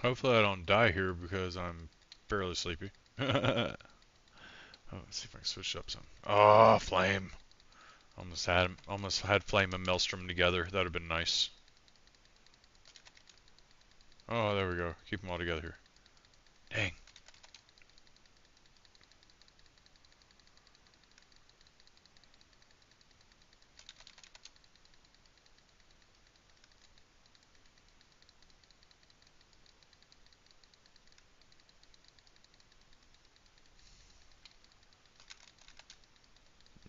Hopefully I don't die here because I'm fairly sleepy. Oh, let's see if I can switch up some. Oh, flame. Almost had flame and maelstrom together. That would have been nice. Oh, there we go. Keep them all together here. Dang.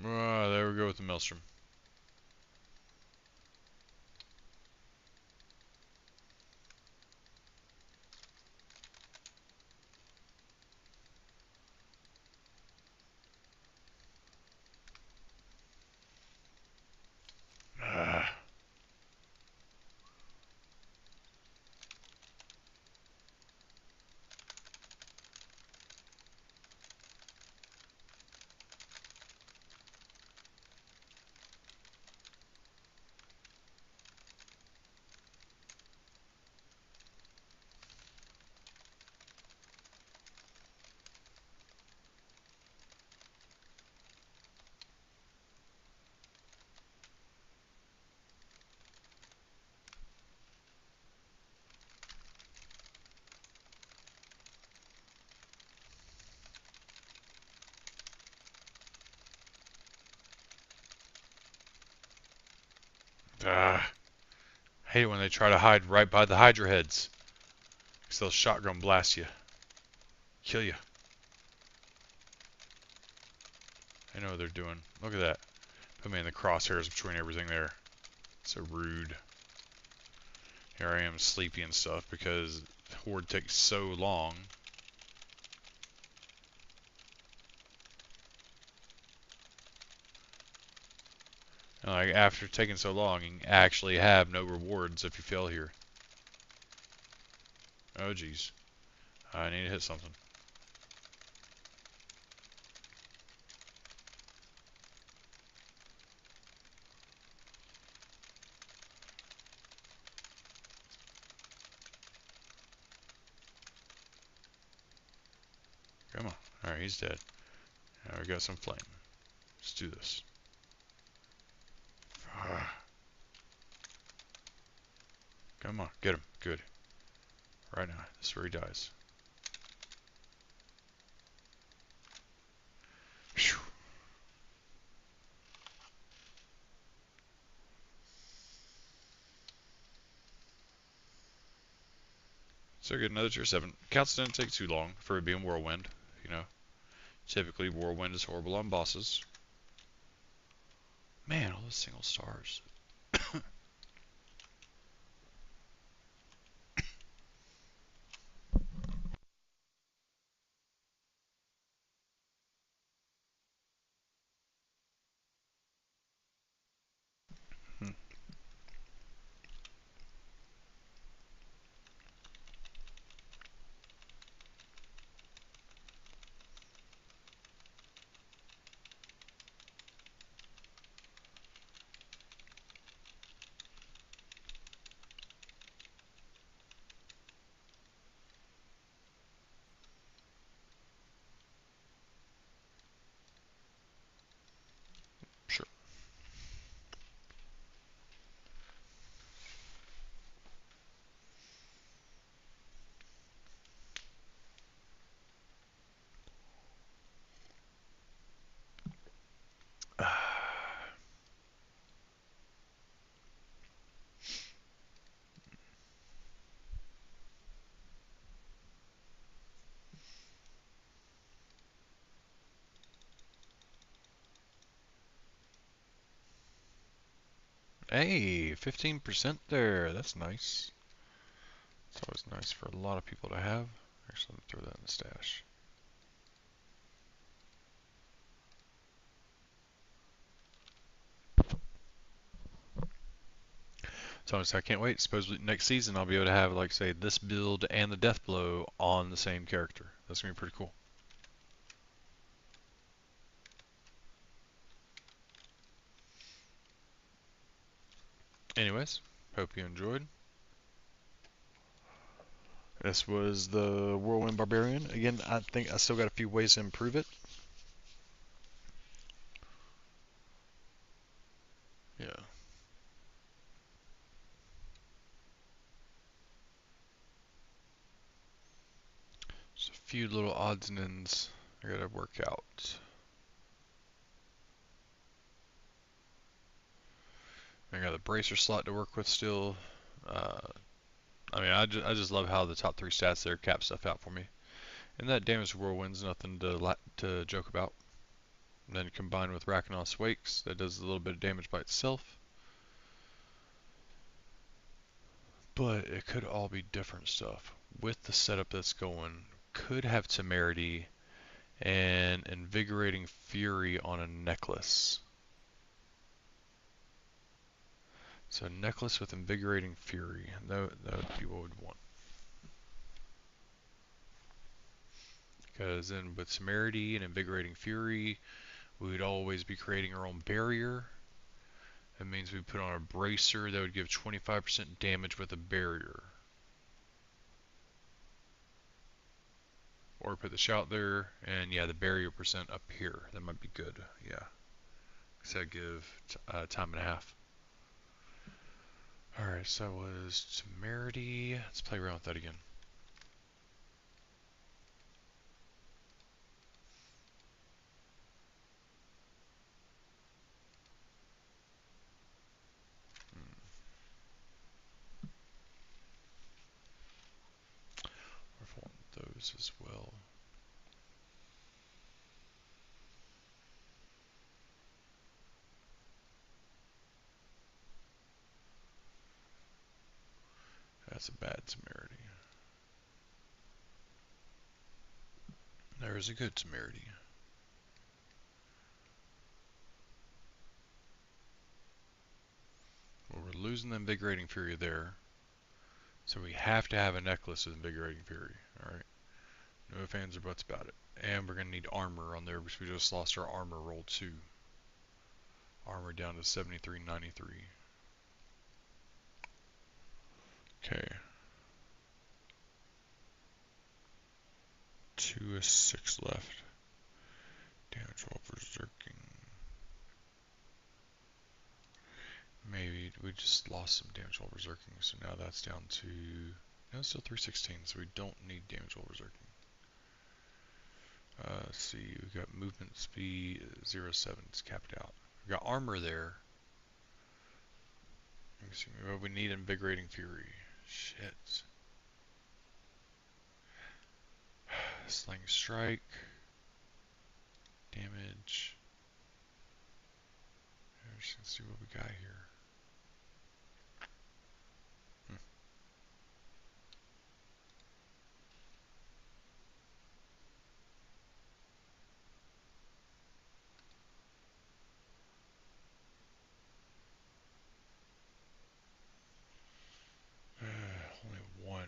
Ah, there we go with the maelstrom. Ah. Ah, I hate it when they try to hide right by the Hydra heads. Because they'll shotgun blast you. Kill you. I know what they're doing. Look at that. Put me in the crosshairs between everything there. So rude. Here I am sleepy and stuff because Horde takes so long. And like after taking so long, you can actually have no rewards if you fail here. Oh jeez. I need to hit something. Come on. Alright, he's dead. Now we got some flame. Let's do this. Come on, get him. Good. Right now. This is where he dies. Phew. So get another tier 7. Counts didn't take too long for it being Whirlwind, you know. Typically Whirlwind is horrible on bosses. Man, all those single stars. 15% there. That's nice. It's always nice for a lot of people to have. Actually, let me throw that in the stash. So I can't wait. Suppose next season I'll be able to have, like, say, this build and the Death Blow on the same character. That's going to be pretty cool. Anyways, hope you enjoyed. This was the Whirlwind Barbarian. Again, I think I still got a few ways to improve it. Yeah. Just a few little odds and ends I gotta work out. I got the bracer slot to work with still. Uh, I just love how the top 3 stats there cap stuff out for me. And that damage whirlwind's nothing to joke about. And then combined with Rakenos Wakes, that does a little bit of damage by itself. But it could all be different stuff. With the setup that's going, could have Temerity and Invigorating Fury on a necklace. So necklace with Invigorating Fury, that would be what we'd want. Because then with Temerity and Invigorating Fury, we would always be creating our own barrier. That means we put on a bracer that would give 25% damage with a barrier. Or put the shout there, and yeah, the barrier percent up here. That might be good, yeah. So that'd give time and a half. Alright, so that was Temerity. Let's play around with that again. those as well. That's a bad temerity. There is a good temerity. Well, we're losing the Invigorating Fury there. So we have to have a necklace with Invigorating Fury. Alright. No ifs, ands, or buts about it. And we're going to need armor on there because we just lost our armor roll too. Armor down to 73.93. Okay. 2 of 6 left. Damage while berserking. Maybe we just lost some damage while berserking, so now that's down to. No, it's still 316, so we don't need damage while berserking. Let's see, we got movement speed 0.7, it's capped out. We got armor there. Let me see, we need Invigorating Fury. Shit. Slang Strike. Damage. Let's see what we got here. Only one.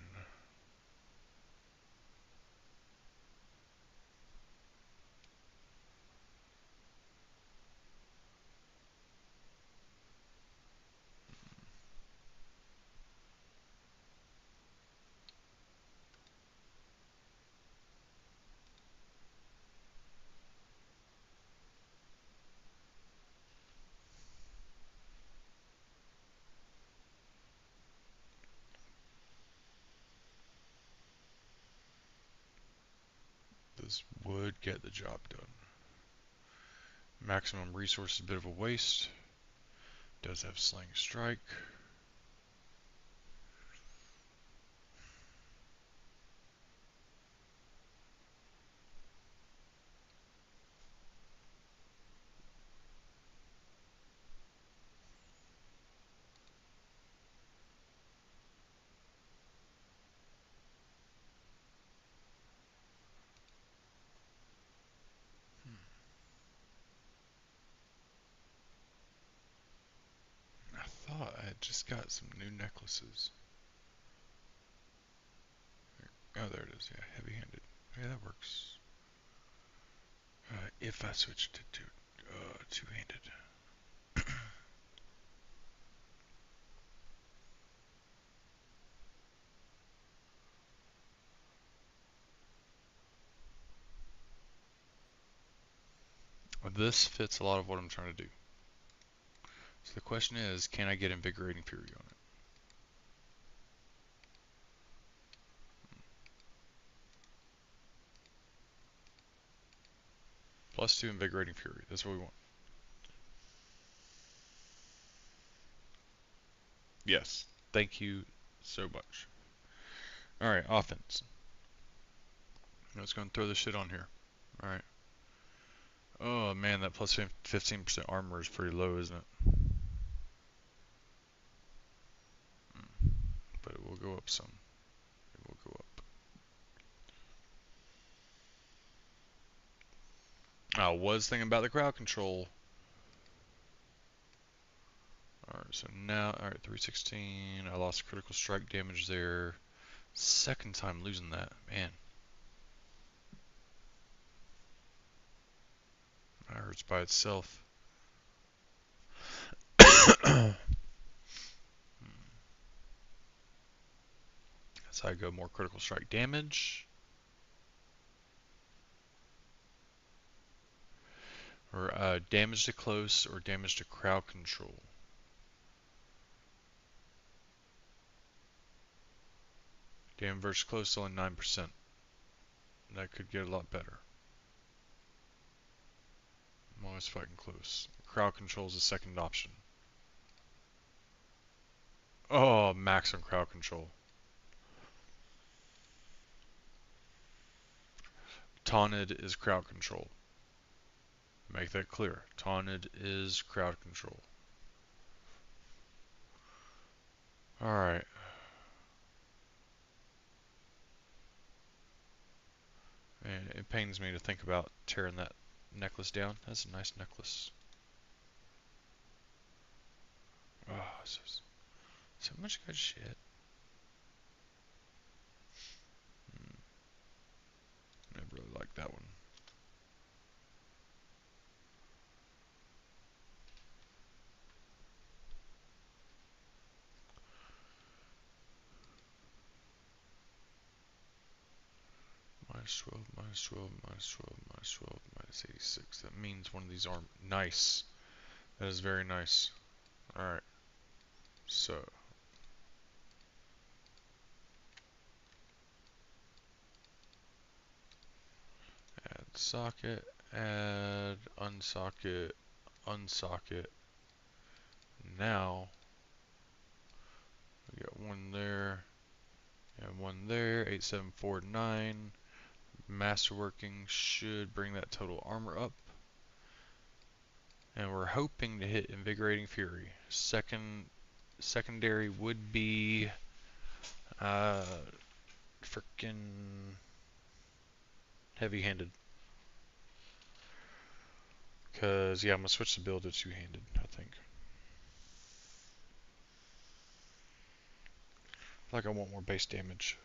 This would get the job done. Maximum resource is a bit of a waste. Does have Slang Strike. I thought I had just got some new necklaces. Oh, there it is. Yeah, heavy-handed. Yeah, that works. If I switch to two-handed. This fits a lot of what I'm trying to do. So the question is, can I get Invigorating Fury on it? +2 Invigorating Fury. That's what we want. Yes. Thank you so much. Alright, offense. Let's go and throw this shit on here. Alright. Oh man, that plus 15% armor is pretty low, isn't it? But it will go up some. It will go up. I was thinking about the crowd control. Alright, so now, alright, 316. I lost critical strike damage there. Second time losing that, man. That hurts by itself. So I go more critical strike damage. Or damage to close or damage to crowd control. Damage versus close only 9%. That could get a lot better. I'm always fighting close. Crowd control is the second option. Oh, max on crowd control. Taunted is crowd control. Make that clear. Taunted is crowd control. Alright. And it pains me to think about tearing that necklace down. That's a nice necklace. Oh, so much good shit. I really like that one. Minus 12, minus 12, minus 12, minus 12, minus 86. That means one of these aren't nice. That is very nice. Alright. So, add socket, add unsocket, unsocket. Now, we got one there and one there. 8749. Masterworking should bring that total armor up. And we're hoping to hit Invigorating Fury. Secondary would be frickin' heavy-handed. Cause yeah, I'm gonna switch the build to two-handed, I think. Like I want more base damage.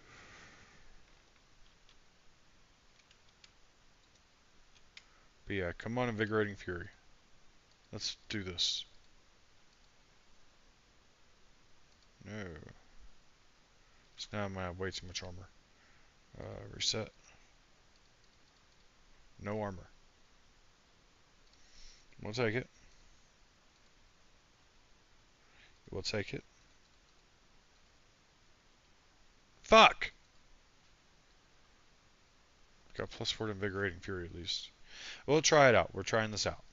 But yeah, come on, Invigorating Fury. Let's do this. No. So now I'm gonna have way too much armor. Reset. No armor. We'll take it. We'll take it. Fuck! Got +4 to Invigorating Fury at least. We'll try it out. We're trying this out.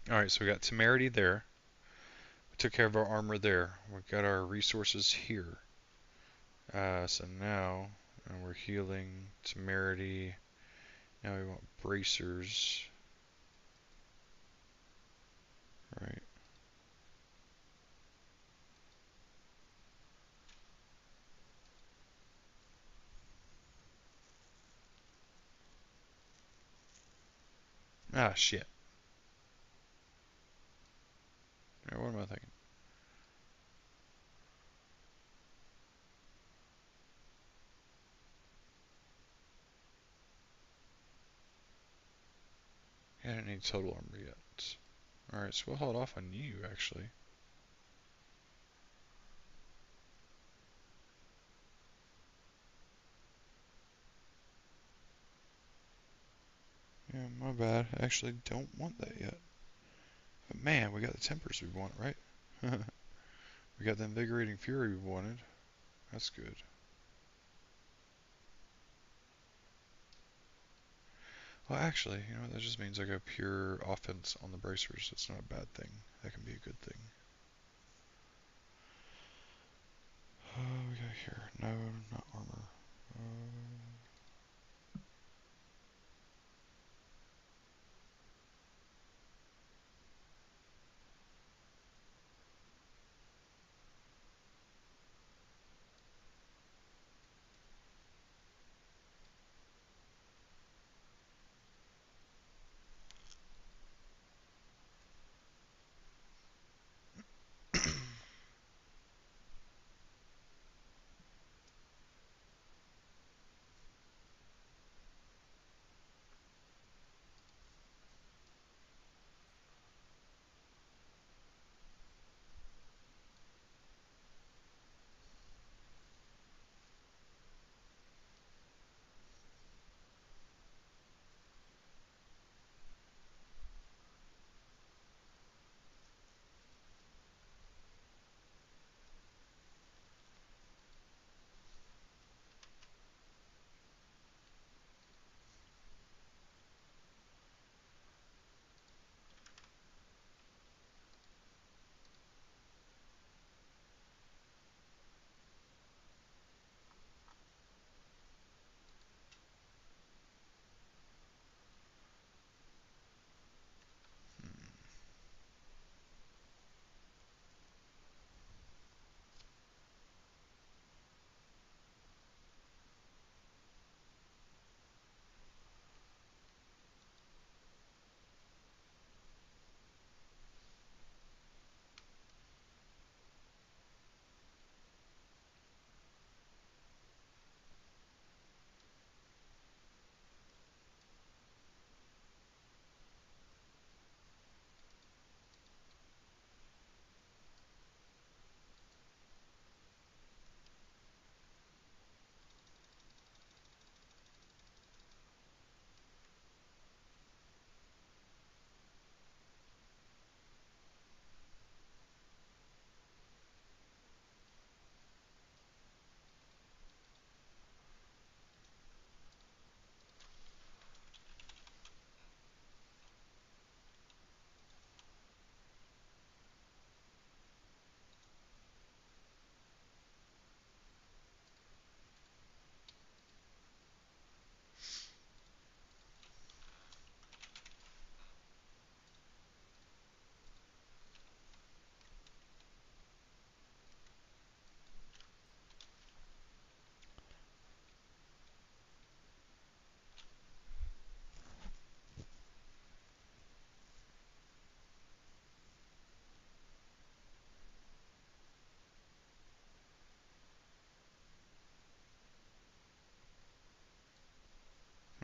Alright, so we got Temerity there. We took care of our armor there. We've got our resources here. So now we're healing Temerity. Now we want bracers. Right. Ah, shit. What am I thinking? Yeah, I didn't need total armor yet. Alright, so we'll hold off on you, actually. Yeah, my bad. I actually don't want that yet. But man, we got the tempers we want, right? We got the invigorating fury we wanted. That's good. Well, actually, you know what? That just means I go pure offense on the bracers. It's not a bad thing. That can be a good thing. We got here. No, not armor.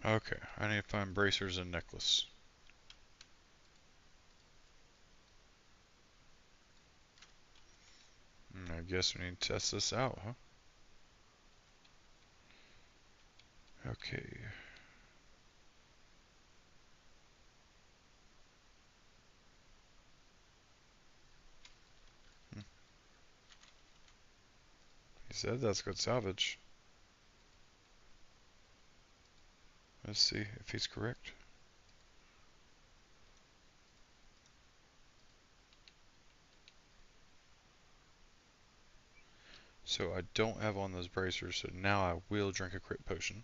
Okay, I need to find bracers and necklace. I guess we need to test this out, huh? Okay. Hmm. He said that's good salvage. Let's see if he's correct. So I don't have on those bracers, so now I will drink a crit potion.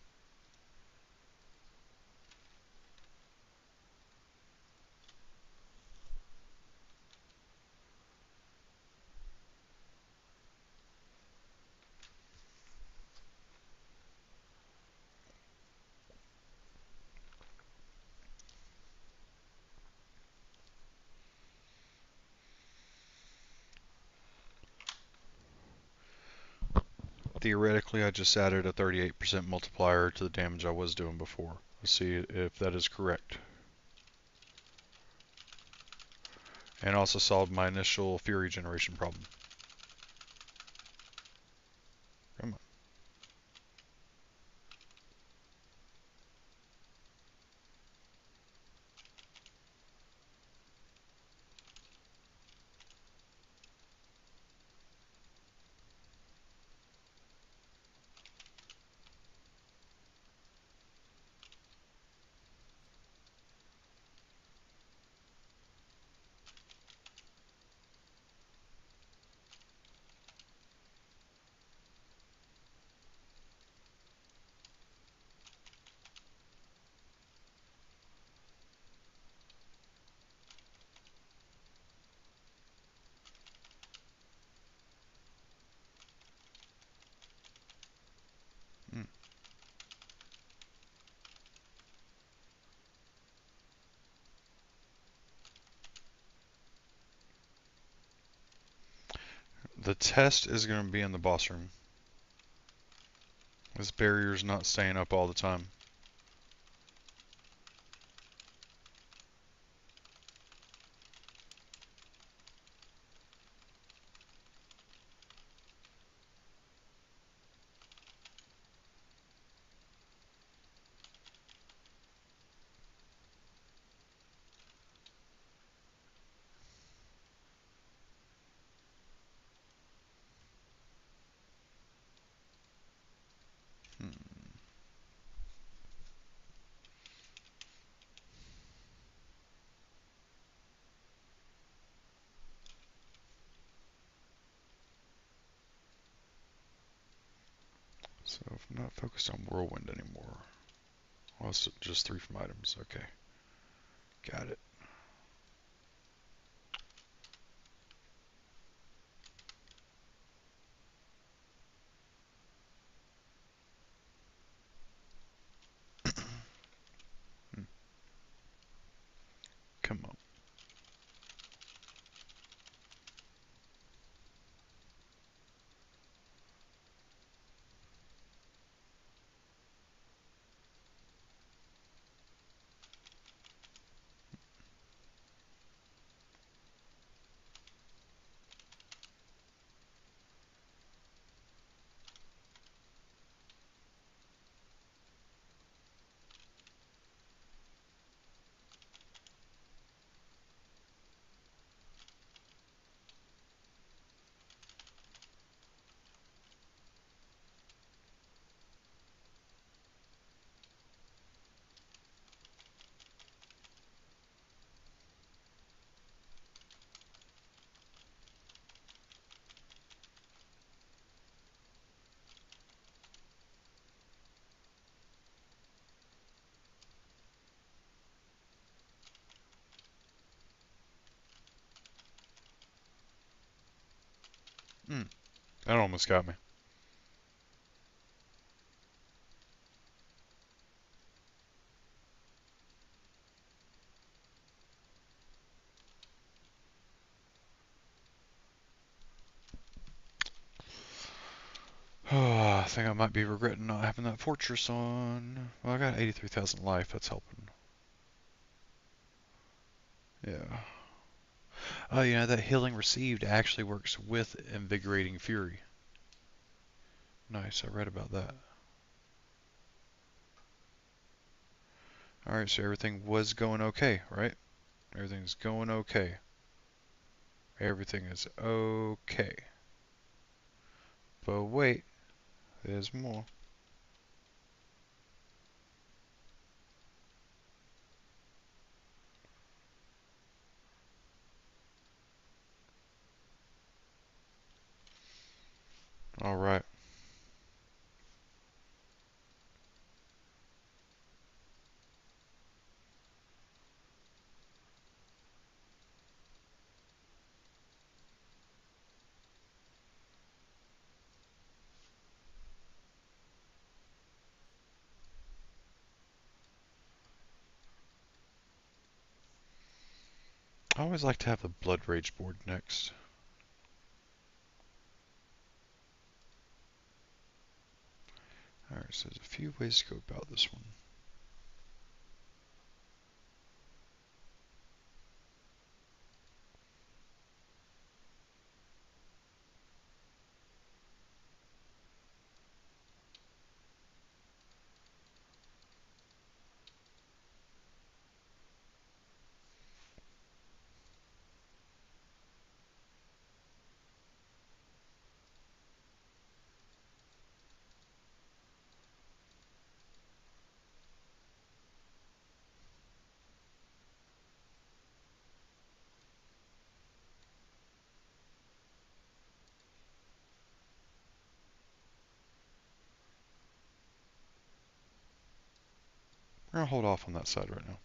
Theoretically, I just added a 38% multiplier to the damage I was doing before. Let's see if that is correct. And also solved my initial fury generation problem. Come on. Mm. The test is going to be in the boss room. This barrier's not staying up all the time. Hmm. So if I'm not focused on Whirlwind anymore. Well, it's just 3 from items. Okay. Got it. Hmm. Come on. Hmm. That almost got me. Oh, I think I might be regretting not having that fortress on. Well, I got 83,000 life. That's helping. Yeah. Oh, you know, that healing received actually works with invigorating fury. Nice. I read about that. Alright, so everything was going okay, right? Everything's going okay. Everything is okay. But wait, there's more. Alright. I always like to have the Blood Rage board next. Alright, so there's a few ways to go about this one. We're gonna hold off on that side right now.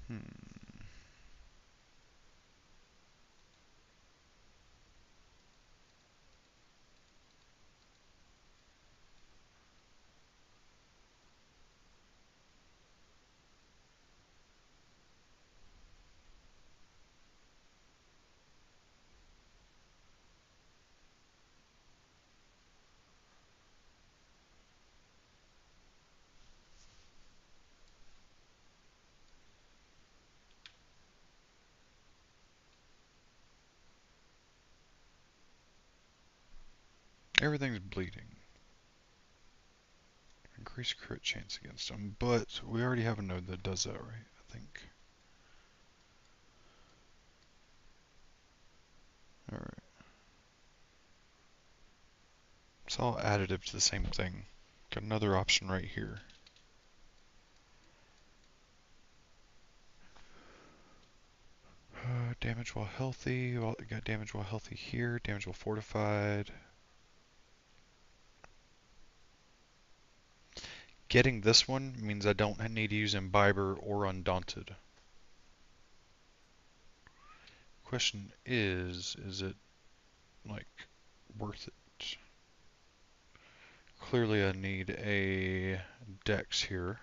Hmm. Everything's bleeding. Increase crit chance against them, but we already have a node that does that, right? I think. Alright. It's all additive to the same thing. Got another option right here. Damage while healthy. Well, got damage while healthy here. Damage while fortified. Getting this one means I don't need to use Imbiber or Undaunted. Question is it like worth it? Clearly I need a Dex here.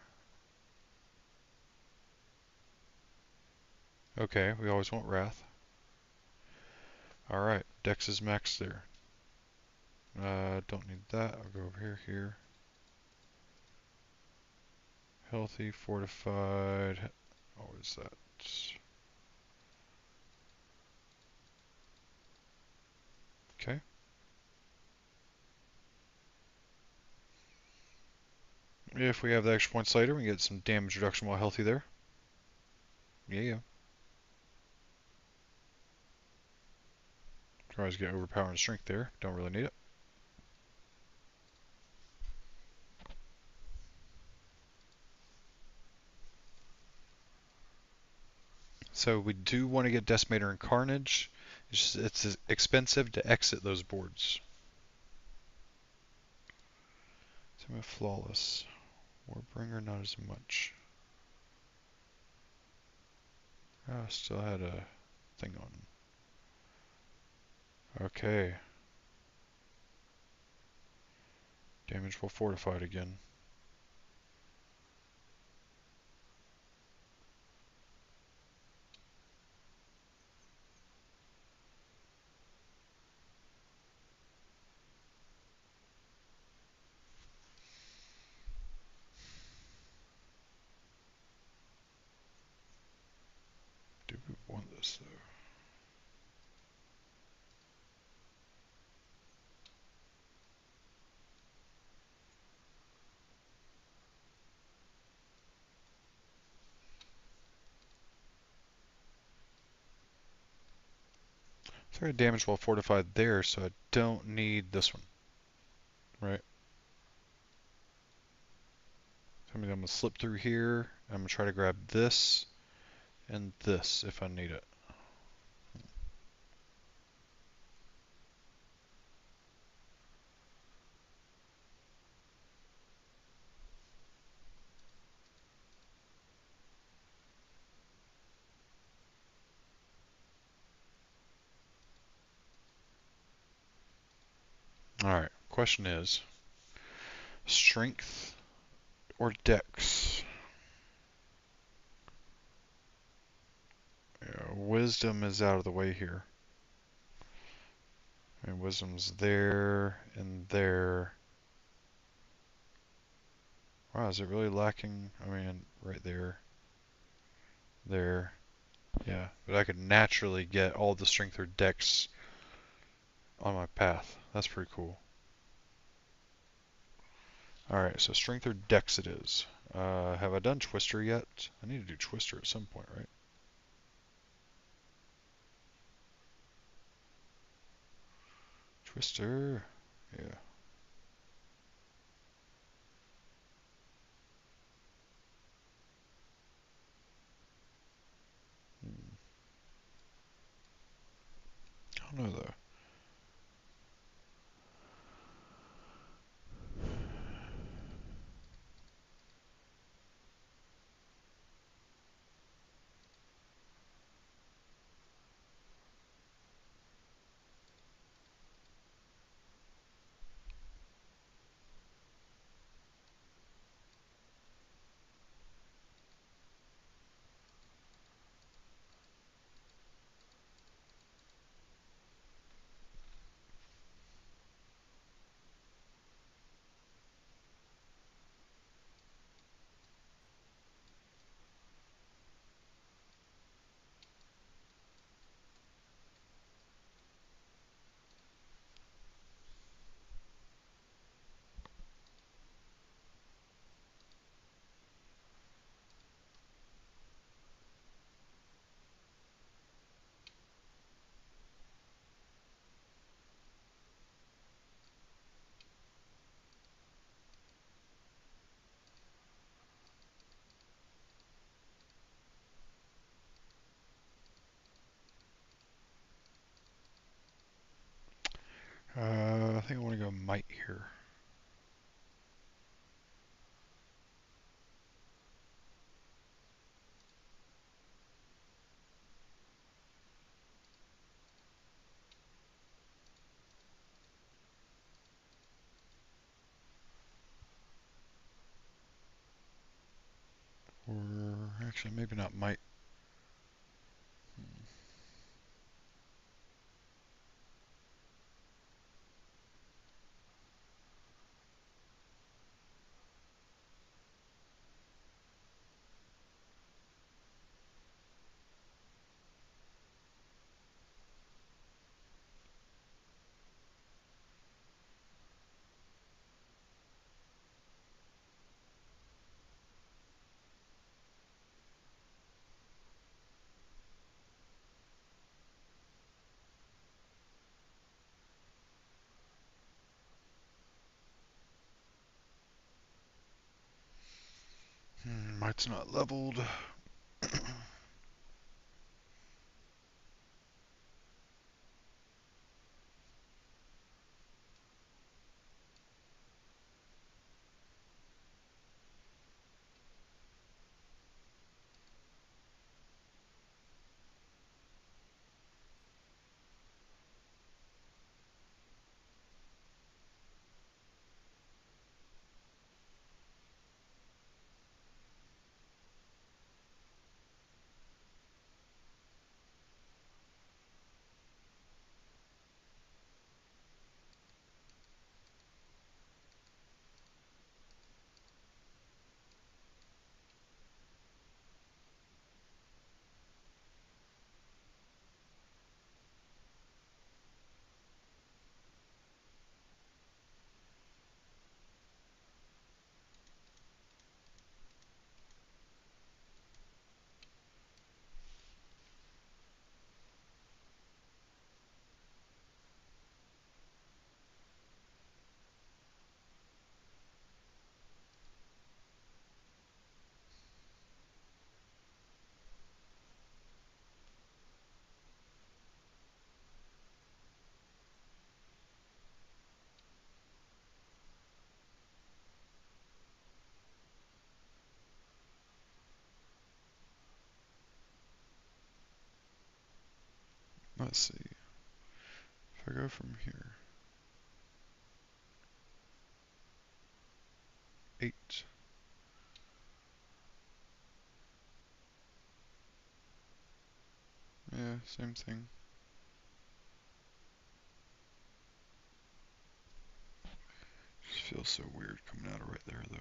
Okay, we always want Wrath. Alright, Dex is maxed there. Don't need that. I'll go over here. Healthy, fortified. What is that? Okay. If we have the extra points later, we get some damage reduction while healthy there. Yeah. Can always get overpowering strength there. Don't really need it. So we do want to get Decimator and Carnage. It's expensive to exit those boards. So I'm Flawless. Warbringer, not as much. Oh, still had a thing on. Okay. Damage while fortified again. Do we want this though? So I got damage while fortified there, so I don't need this one, right? So I'm gonna slip through here. I'm gonna try to grab this and this if I need it. Alright, question is strength or dex? Yeah, wisdom is out of the way here. I mean, wisdom's there and there. Wow, is it really lacking? I mean, right there, there. Yeah, but I could naturally get all the strength or dex on my path. That's pretty cool. Alright, so strength or dex it is. Have I done Twister yet? I need to do Twister at some point, right? Twister. Yeah. Hmm. I don't know though. think I want to go might here. Or actually, maybe not might. Might's not leveled. Let's see. If I go from here, 8. Yeah, same thing. Just feels so weird coming out of right there, though.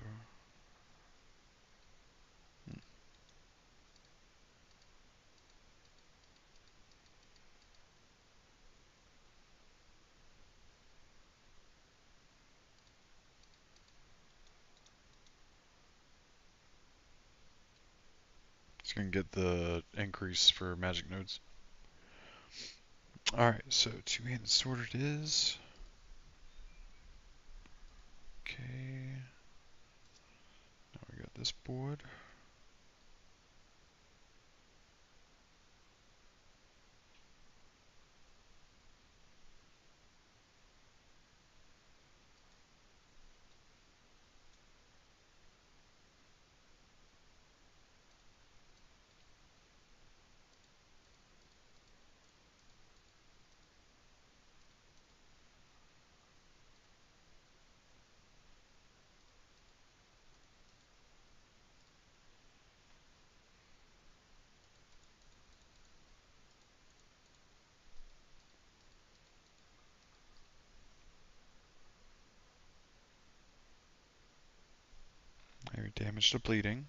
It's gonna get the increase for magic nodes. Alright, so two-handed sword it is. Okay. Now we got this board. Maybe damage to bleeding.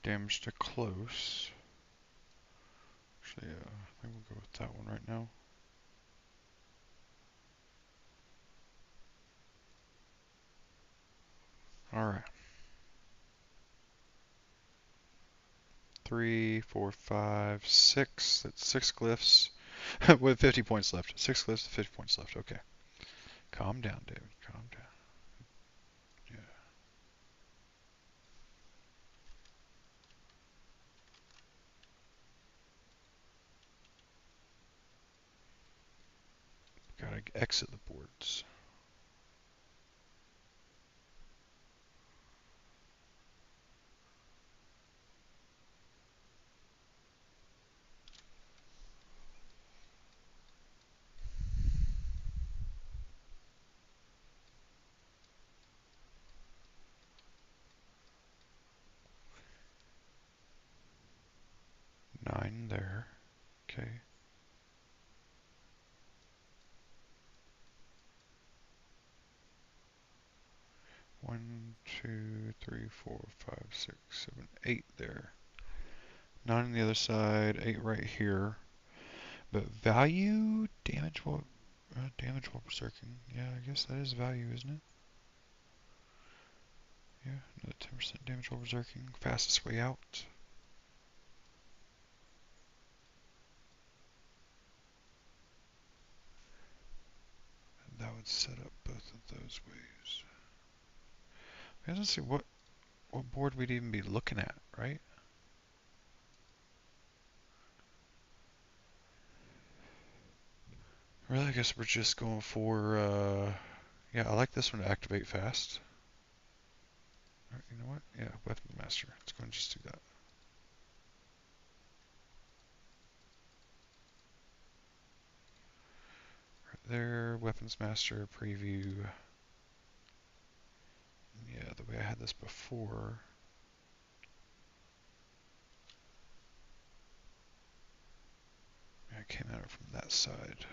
Damage to close. Actually, yeah, I think we'll go with that one right now. Alright. 3, 4, 5, 6. That's 6 glyphs with 50 points left. 6 glyphs with 50 points left. Okay. Calm down, David. Calm down. Yeah. gotta exit the boards. Nine there. Okay. One, two, three, four, five, six, seven, eight there. Nine on the other side, eight right here. But value, damage while berserking. Yeah, I guess that is value, isn't it? Yeah, another 10% damage while berserking. Fastest way out. And that would set up both of those ways. Let's see what board we'd even be looking at, right? Really, I guess we're just going for, yeah, I like this one to activate fast. All right, you know what? Yeah, Weapons Master. Let's go and just do that. Right there, Weapons Master, preview. Yeah, the way I had this before. I came at it from that side.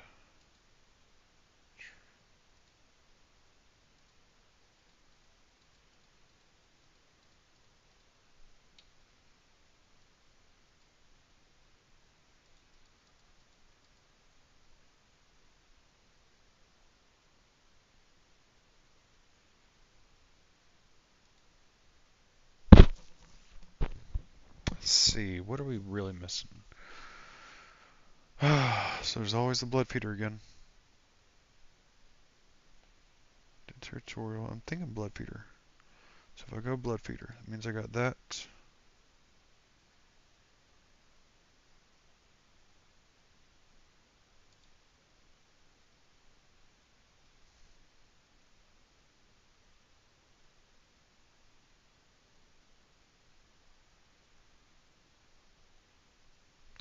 Let's see, what are we really missing? So there's always the Blood Feeder again. Territorial, I'm thinking Blood Feeder. So if I go Blood Feeder, that means I got that.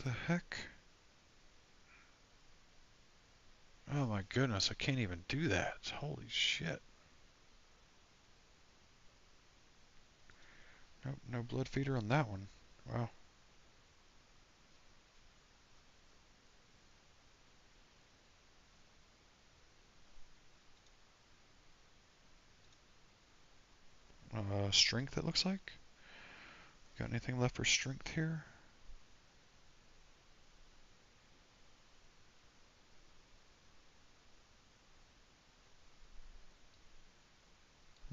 The heck? Oh my goodness, I can't even do that. Holy shit. Nope, no Blood Feeder on that one. Wow. Strength, it looks like. Got anything left for strength here?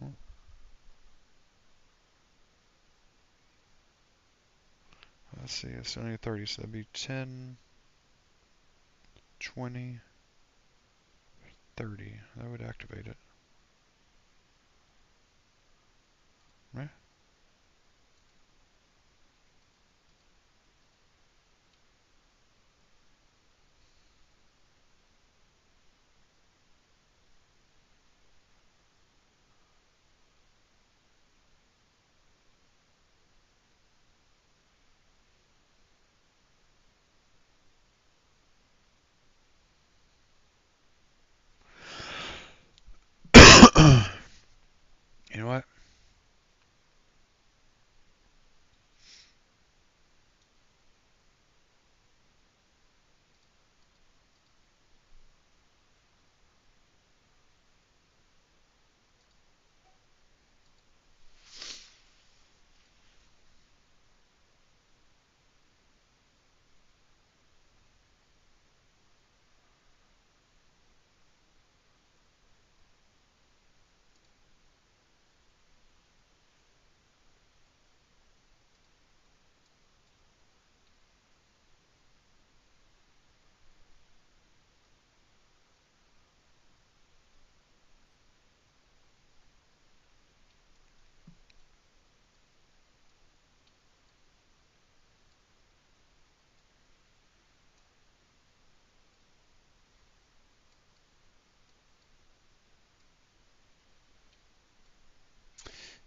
Oh, let's see, it's only 30, so that'd be 10, 20, 30. That would activate it. Right? You know what?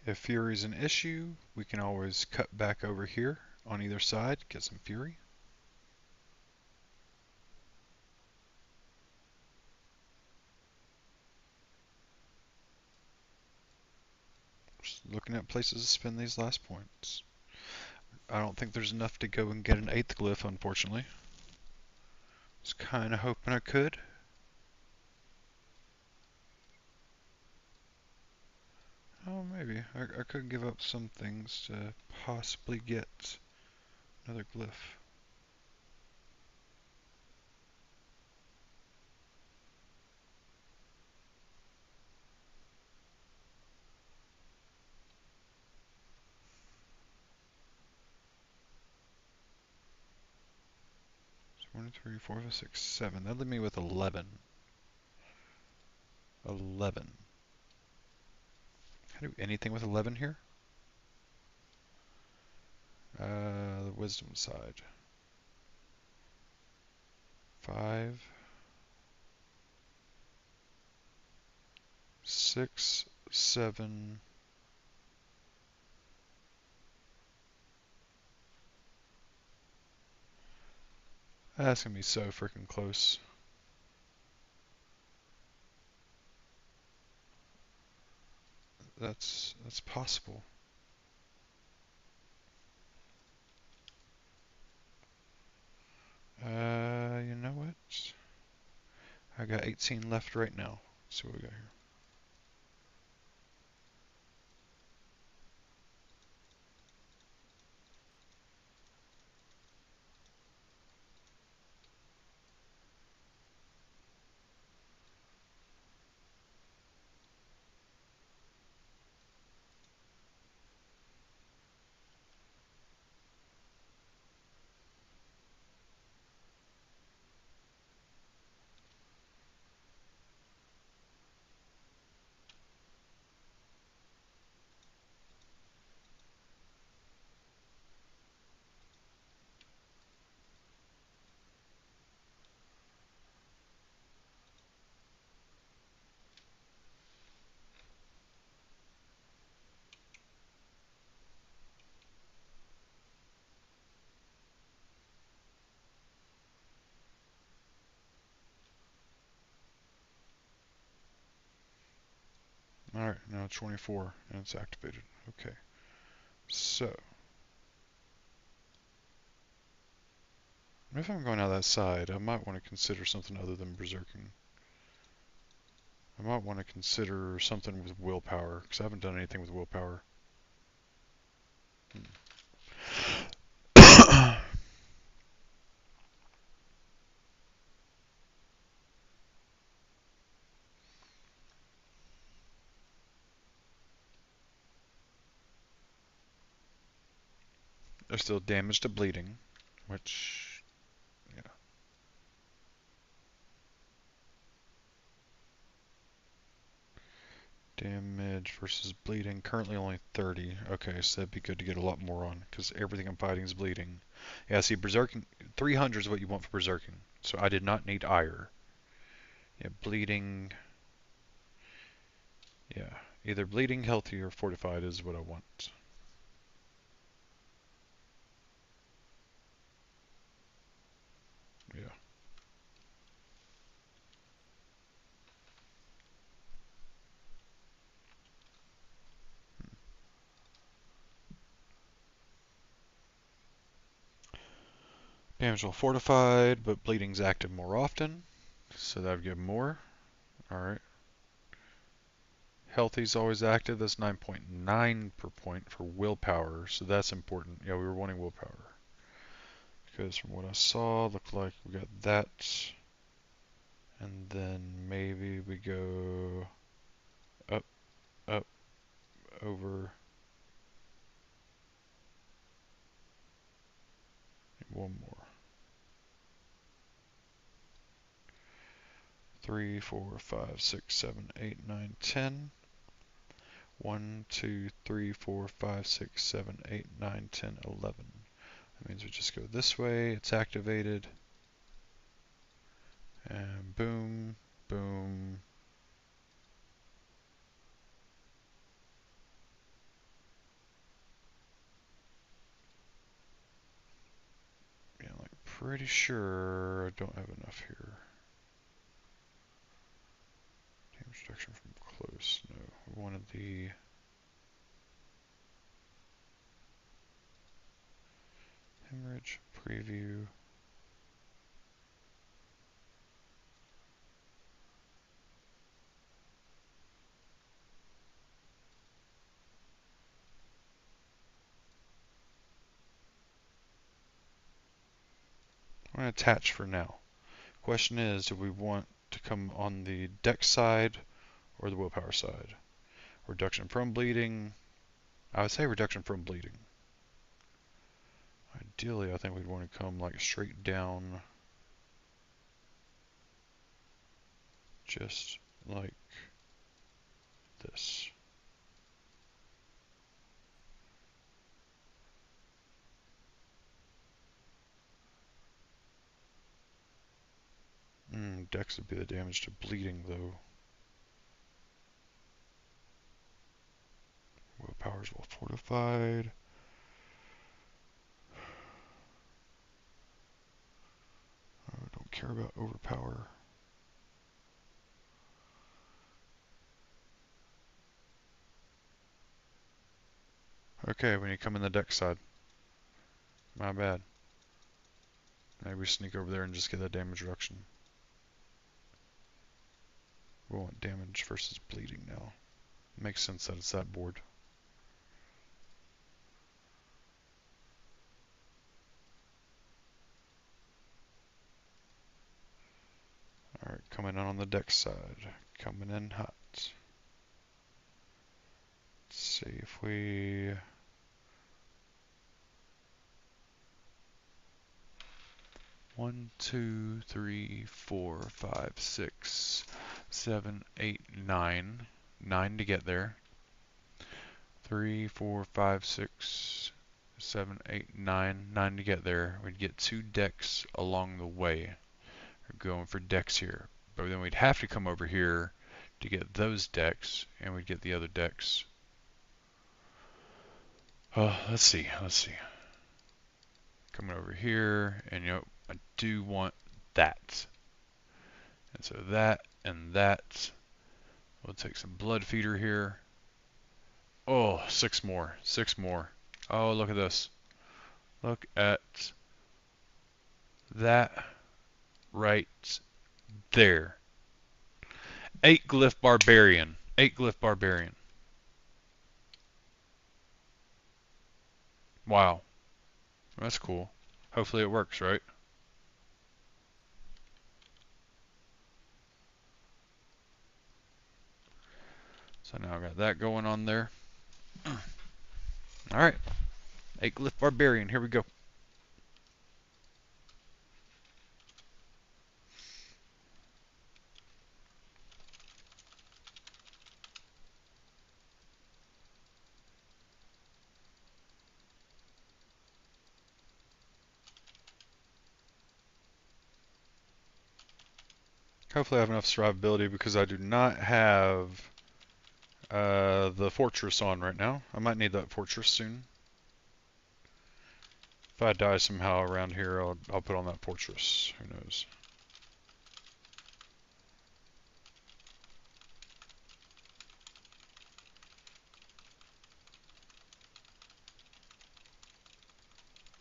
If Fury's an issue, we can always cut back over here on either side, get some Fury. Just looking at places to spend these last points. I don't think there's enough to go and get an 8th glyph, unfortunately. Was kind of hoping I could. Oh, maybe. I could give up some things to possibly get another glyph. So 1, 2, 3, 4, 5, 6, 7. That'd leave me with 11. 11. Can I do anything with 11 here? The wisdom side. 5, 6, 7. That's gonna be so freaking close. That's possible. You know what? I got 18 left right now. Let's see what we got here. Alright, now 24, and it's activated. Okay, so if I'm going out that side, I might want to consider something other than berserking. I might want to consider something with willpower, because I haven't done anything with willpower. There's still damage to bleeding, which, yeah. Damage versus bleeding, currently only 30. Okay, so that'd be good to get a lot more on, because everything I'm fighting is bleeding. Yeah, see, berserking, 300 is what you want for berserking, so I did not need ire. Yeah, bleeding, yeah, either bleeding, healthy, or fortified is what I want. Yeah. Damage while fortified, but bleeding's active more often, so that would give more. Alright. Healthy's always active, that's 9.9 per point for willpower, so that's important. Yeah, we were wanting willpower. Because from what I saw, looked like we got that. And then maybe we go up, up, over. One more. 3, 4, 5, 6, 7, 8, 9, 10. 1, 2, 3, 4, 5, 6, 7, 8, 9, 10, 11. That means we just go this way, it's activated. And boom, boom. pretty sure I don't have enough here. Damage reduction from close. No, we wanted the hemorrhage preview. I'm going to attach for now. Question is, do we want to come on the deck side or the willpower side? Reduction from bleeding. I would say reduction from bleeding. Ideally, I think we'd want to come like straight down, just like this. Dex would be the damage to bleeding, though. Willpower's well fortified. I don't care about overpower. Okay, when you come in the deck side. My bad. Maybe we sneak over there and just get that damage reduction. We want damage versus bleeding now. Makes sense that it's that board. Alright, coming in on the deck side. Coming in hot. Let's see if we... 1, 2, 3, 4, 5, 6, 7, 8, 9. 9 to get there. 3, 4, 5, 6, 7, 8, 9. 9 to get there. We'd get 2 decks along the way. We're going for decks here. But then we'd have to come over here to get those decks, and we'd get the other decks. Let's see. Coming over here, and I do want that. And so that and that. We'll take some blood feeder here. Oh, 6 more. 6 more. Oh, look at this. Look at that right there. 8 glyph barbarian. 8 glyph barbarian. Wow. That's cool. Hopefully it works, right? So now I got that going on there. Alright. 8 glyph barbarian. Here we go. Hopefully I have enough survivability because I do not have the fortress on right now. I might need that fortress soon. If I die somehow around here, I'll put on that fortress. Who knows?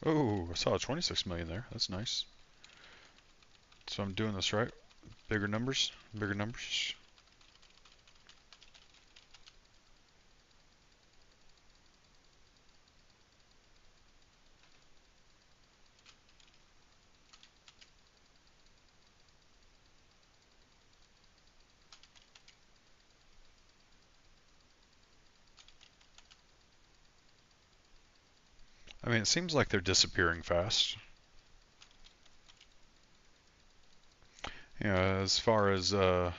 Oh, I saw a 26 million there. That's nice. So I'm doing this right. Bigger numbers. Bigger numbers. I mean, it seems like they're disappearing fast. You know, as far as uh,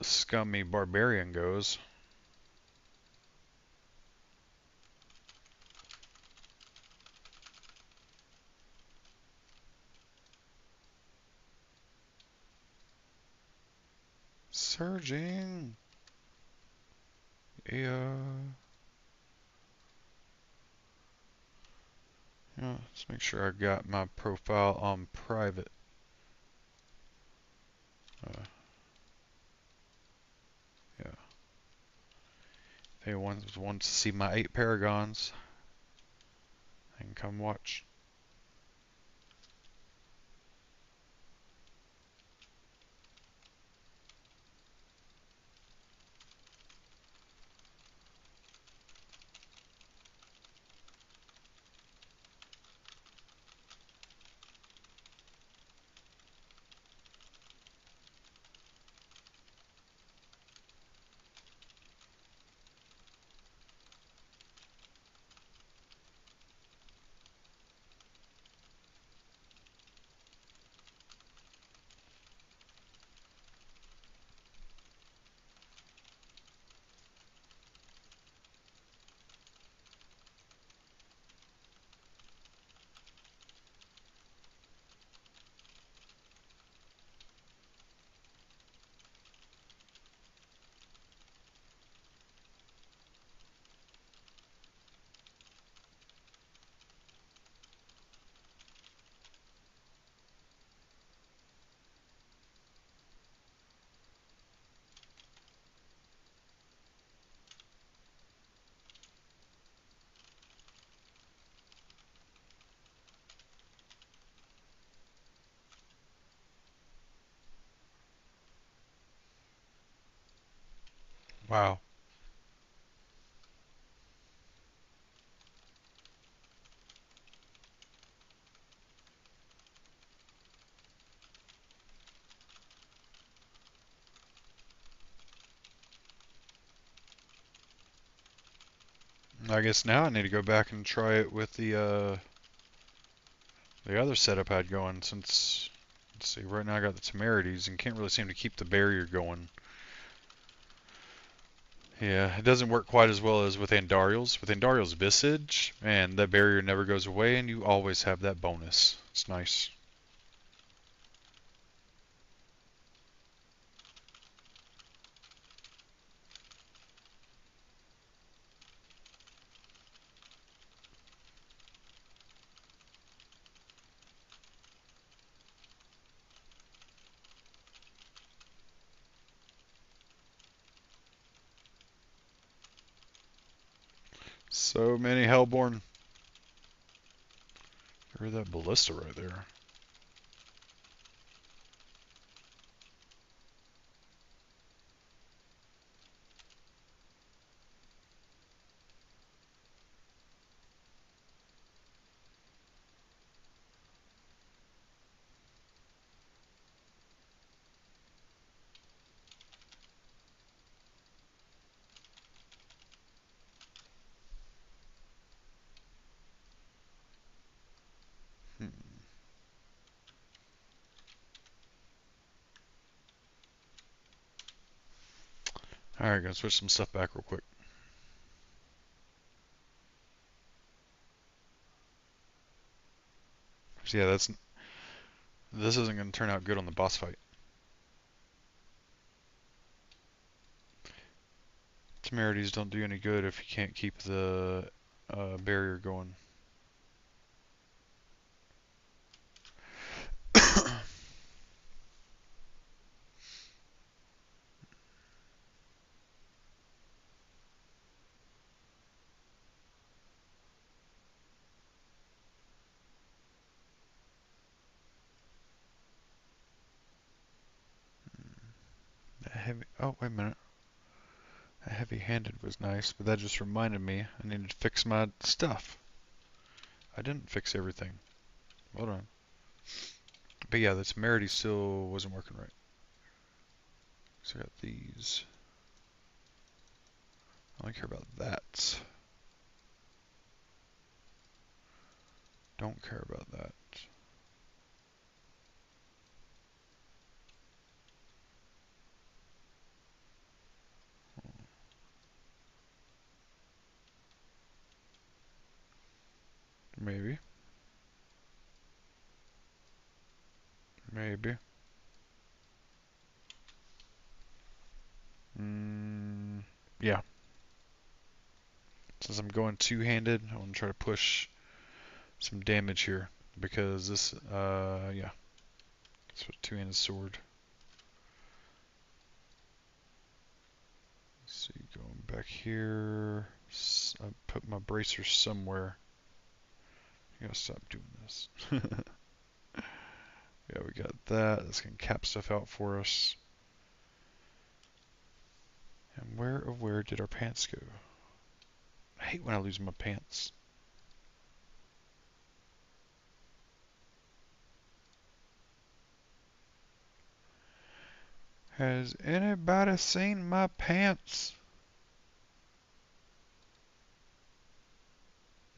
scummy barbarian goes. Surging. Yeah. Yeah, let's make sure I got my profile on private. Uh, yeah. If anyone wants to see my 8 paragons, they can come watch. Wow. I guess now I need to go back and try it with the other setup I had going since, let's see, right now I got the temerities and can't really seem to keep the barrier going. Yeah, it doesn't work quite as well as with Andariel's. With Andariel's Visage, man, that barrier never goes away and you always have that bonus. It's nice. So many Hellborn. Get rid of that ballista right there. Hmm. Alright, gonna switch some stuff back real quick. So yeah, this isn't gonna turn out good on the boss fight. Temerities don't do any good if you can't keep the barrier going. Heavy. Oh, wait a minute. That heavy-handed was nice, but that just reminded me I needed to fix my stuff. I didn't fix everything. Hold on. But yeah, the temerity still wasn't working right. So I got these. I don't care about that. Don't care about that. Maybe. Maybe. Yeah. Since I'm going two-handed, I want to try to push some damage here because this, yeah, it's a two-handed sword. Let's see, going back here, I put my bracer somewhere. I gotta stop doing this. Yeah, we got that. That's gonna cap stuff out for us. And where did our pants go? I hate when I lose my pants. Has anybody seen my pants?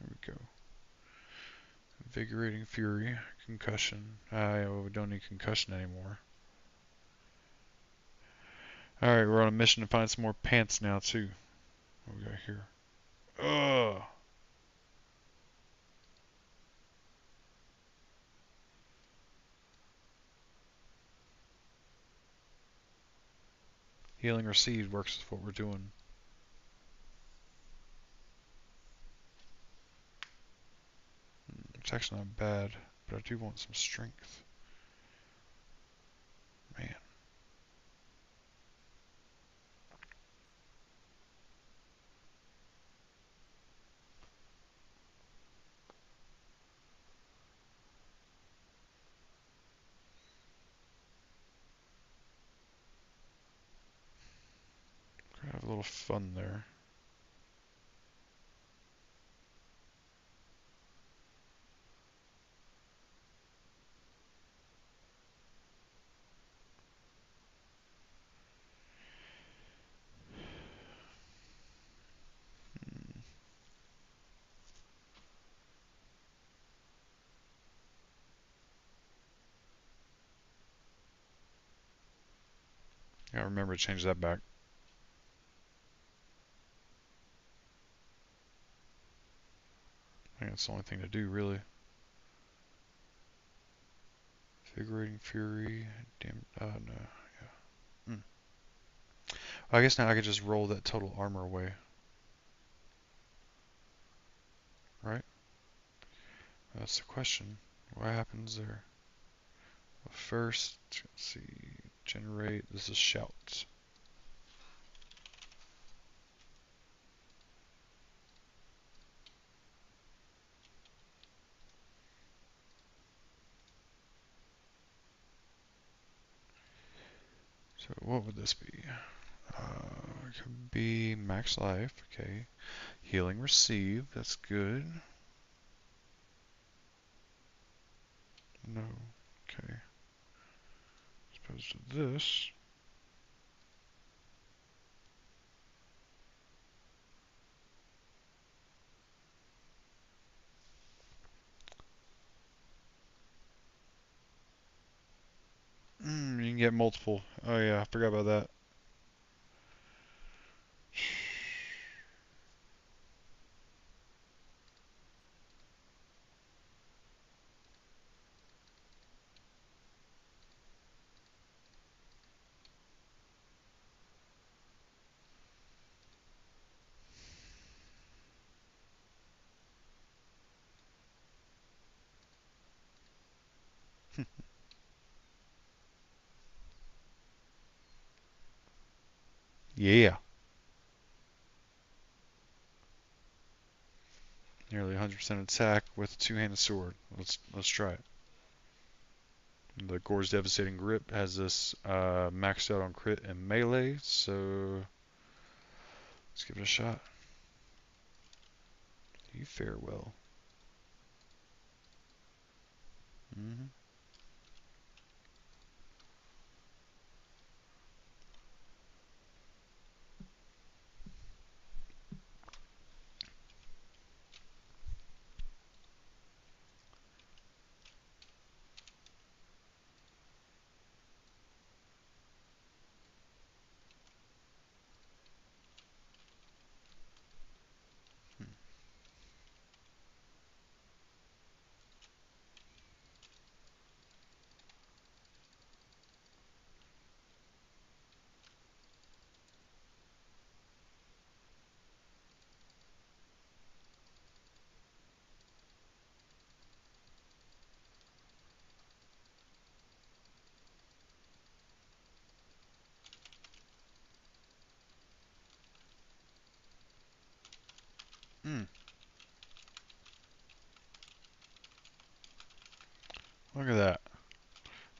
There we go. Invigorating Fury, Concussion. We don't need Concussion anymore. Alright, we're on a mission to find some more pants now, too. What we got here? Ugh! Healing Received works with what we're doing. It's actually not bad, but I do want some strength. Man. Gotta have a little fun there. Gotta remember to change that back. I think that's the only thing to do, really. Invigorating Fury. Damn. No. Yeah. I guess now I could just roll that total armor away. Right? That's the question. What happens there? Well, first, let's see. Generate. This is shout. So what would this be? It could be max life. Okay. Healing receive. That's good. No. Okay. As opposed to this. You can get multiple. Oh yeah, I forgot about that. Yeah. Nearly 100% attack with a two-handed sword. Let's try it. The Gore's Devastating Grip has this maxed out on crit and melee, so let's give it a shot. You fare well. Mm-hmm. Hmm. Look at that.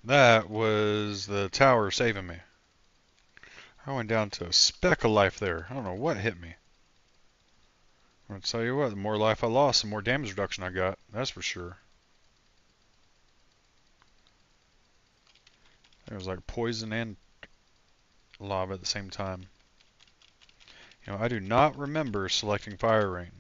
That was the tower saving me. I went down to a speck of life there. I don't know what hit me. I'm gonna tell you what, the more life I lost, the more damage reduction I got. That's for sure. It was like poison and lava at the same time. You know, I do not remember selecting Fire Rain.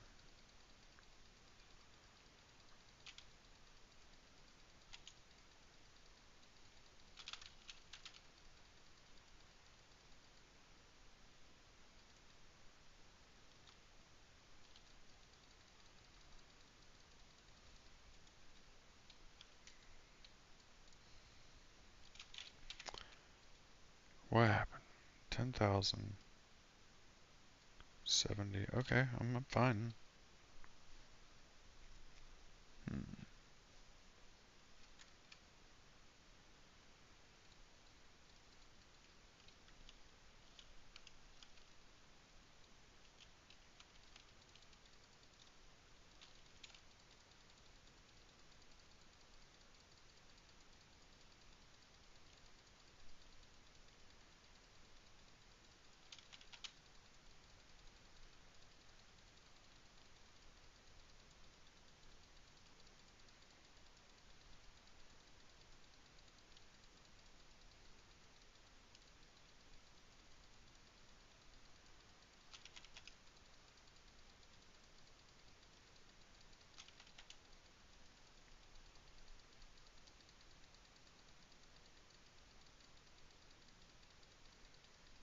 What happened? 10,070. Okay, I'm fine. Hmm.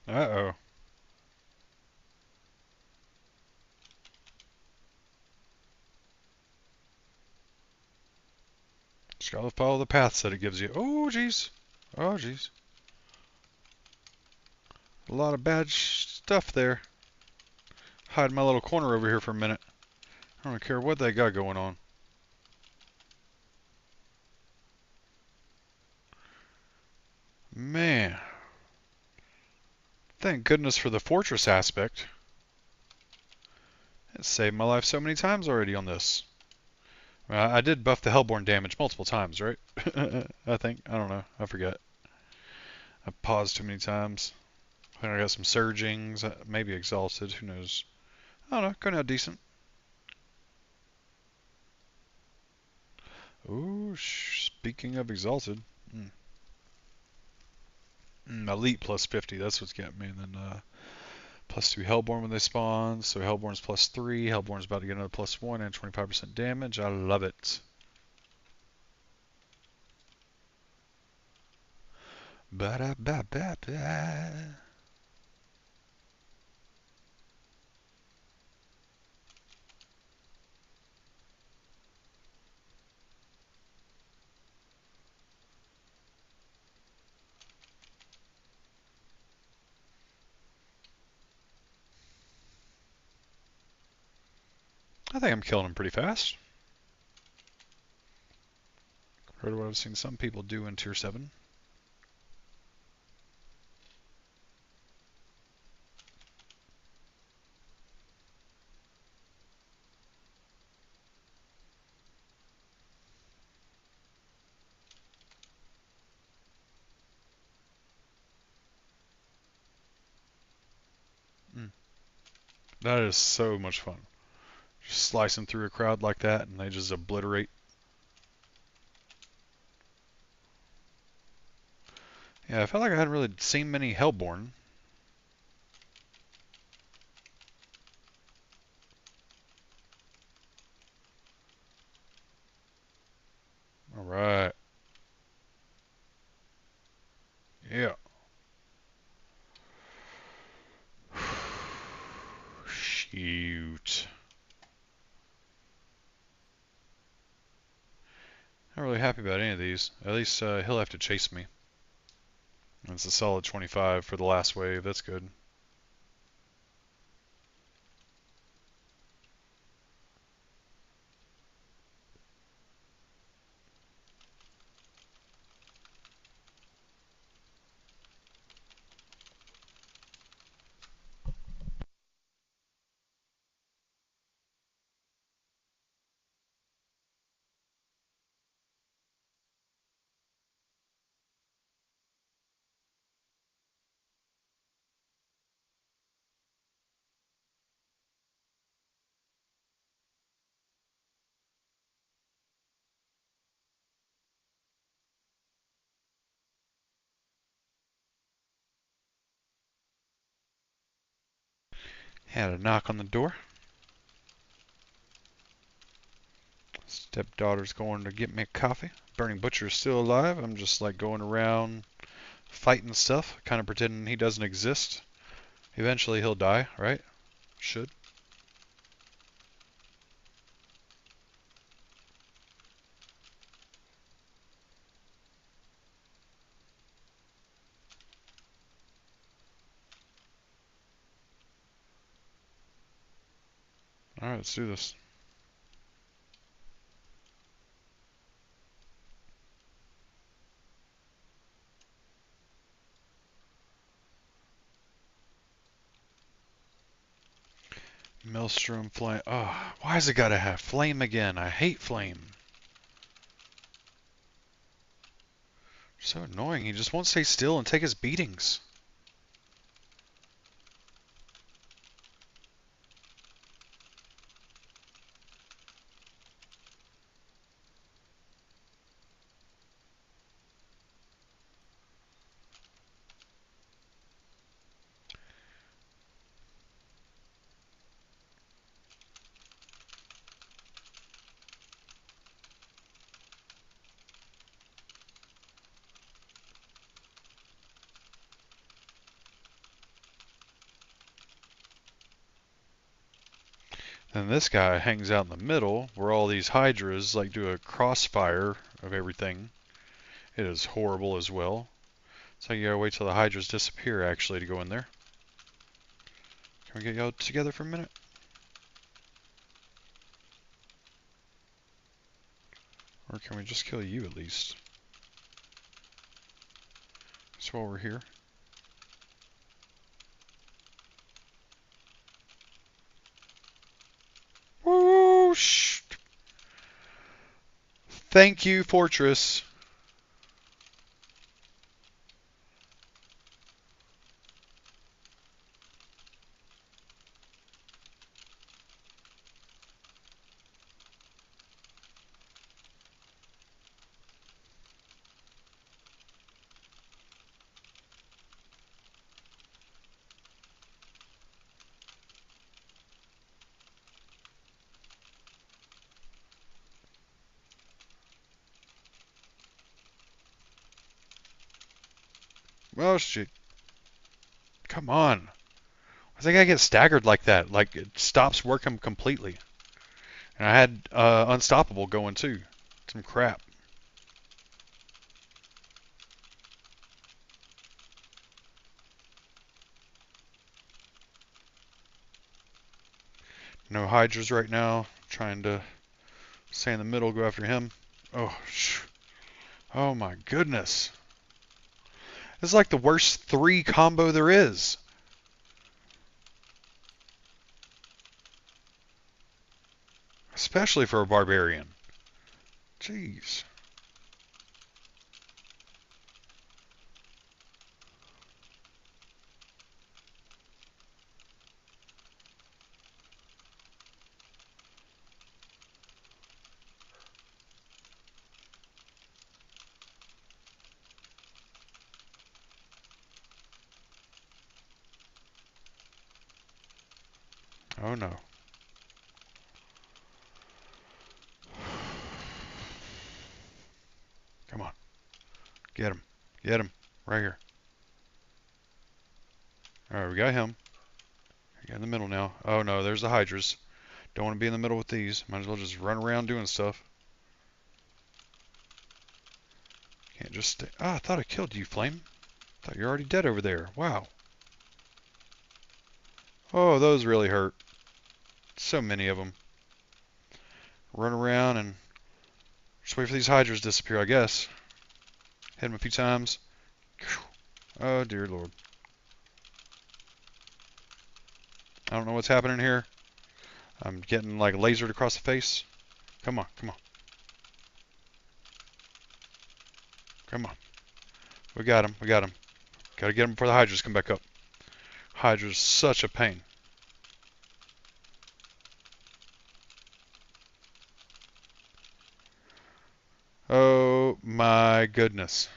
Uh-oh. Just gotta follow the paths that it gives you. Oh, jeez. Oh, jeez. A lot of bad stuff there. Hide my little corner over here for a minute. I don't care what they got going on. Man. Thank goodness for the fortress aspect. It saved my life so many times already on this. I did buff the Hellborn damage multiple times, right? I think. I don't know. I forget. I paused too many times. I think I got some surgings, maybe exhausted. Who knows? I don't know. Going out decent. Ooh, speaking of exalted. Mm. Elite plus 50. That's what's getting me. And then plus 2 Hellborn when they spawn. So Hellborn's plus 3. Hellborn's about to get another plus 1 and 25% damage. I love it. Ba-da-ba-ba-ba. I think I'm killing him pretty fast. Compared to what I've seen some people do in Tier 7. Mm. That is so much fun. Just slicing through a crowd like that and they just obliterate. Yeah, I felt like I hadn't really seen many Hellborn. Alright. Yeah. Shoot. Not really happy about any of these. At least he'll have to chase me. That's a solid 25 for the last wave. That's good. Had a knock on the door. Stepdaughter's going to get me a coffee. Burning Butcher is still alive. I'm just like going around fighting stuff, kind of pretending he doesn't exist. Eventually he'll die, right? Should. Alright, let's do this. Maelstrom flame. Oh, why has it gotta have flame again? I hate flame. So annoying. He just won't stay still and take his beatings. Then this guy hangs out in the middle where all these hydras like do a crossfire of everything. It is horrible as well. So you gotta wait till the hydras disappear actually to go in there. Can we get y'all together for a minute? Or can we just kill you at least? That's while we're here. Whoosh! Thank you, Fortress. Oh shit. Come on. I think I get staggered like that. Like it stops working completely. And I had Unstoppable going too. Some crap. No Hydras right now. Trying to stay in the middle, go after him. Oh, oh my goodness. This is like the worst 3 combo there is. Especially for a Barbarian. Jeez. Oh no. Come on. Get him. Get him. Right here. Alright, we got him. We got in the middle now. Oh no, there's the Hydras. Don't want to be in the middle with these. Might as well just run around doing stuff. Can't just stay. Ah, I thought I killed you, Flame. Thought you're already dead over there. Wow. Oh, those really hurt. So many of them. Run around and just wait for these Hydras to disappear, I guess. Hit them a few times. Oh, dear Lord. I don't know what's happening here. I'm getting like lasered across the face. Come on, come on. Come on. We got him, we got him. Gotta get him before the Hydras come back up. Hydra's such a pain. Oh my goodness.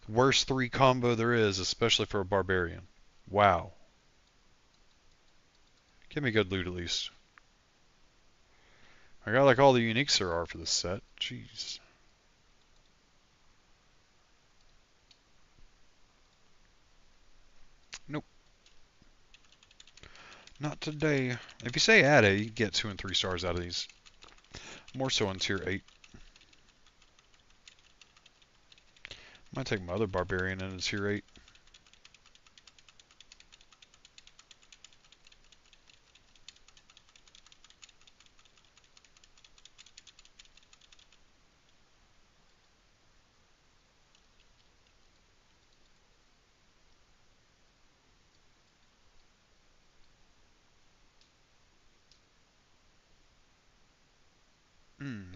Worst 3 combo there is, especially for a Barbarian. Wow. Give me good loot at least. I got like all the uniques there are for this set. Jeez. Nope. Not today. If you say add A, you get 2 and 3 stars out of these. More so on tier 8. Might take my other Barbarian in tier 8.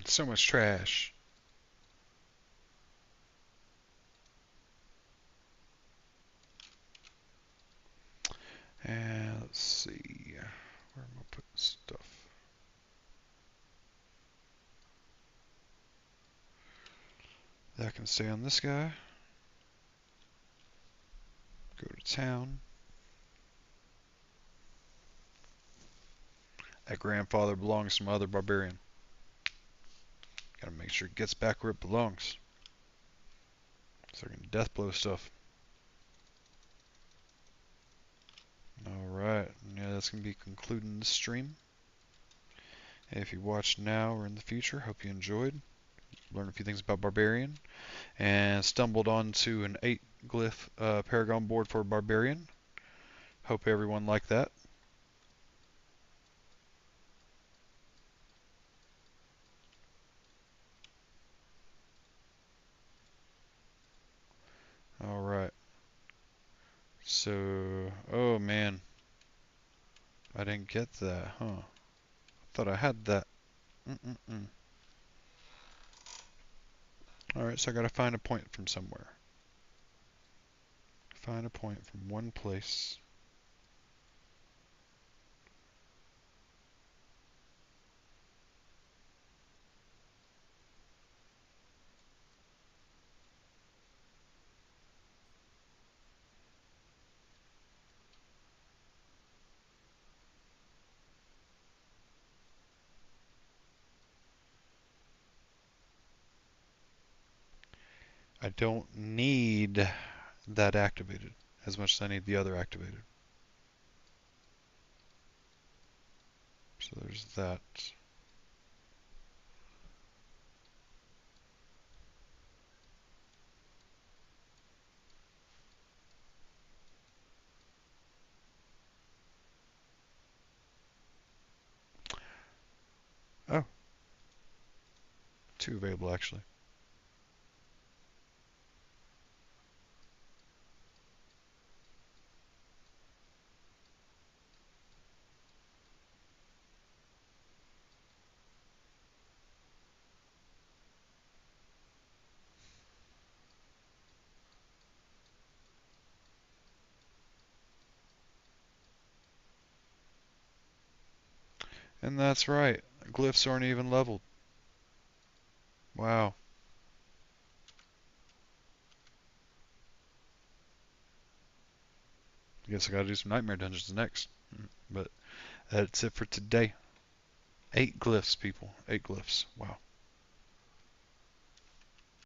So much trash. And let's see. Where am I putting stuff? That can stay on this guy. Go to town. That grandfather belongs to my other Barbarian. Gotta make sure it gets back where it belongs. So I can death blow stuff. Alright, yeah, that's going to be concluding the stream. If you watched now or in the future, hope you enjoyed. Learned a few things about Barbarian. And stumbled onto an 8 glyph Paragon board for Barbarian. Hope everyone liked that. Alright. So, oh man. I didn't get that, huh? I thought I had that. Alright, so I gotta find a point from somewhere. Find a point from one place. I don't need that activated as much as I need the other activated. So there's that. Oh, 2 available actually. And that's right. Glyphs aren't even leveled. Wow. I guess I gotta do some nightmare dungeons next. But that's it for today. 8 glyphs, people. 8 glyphs. Wow.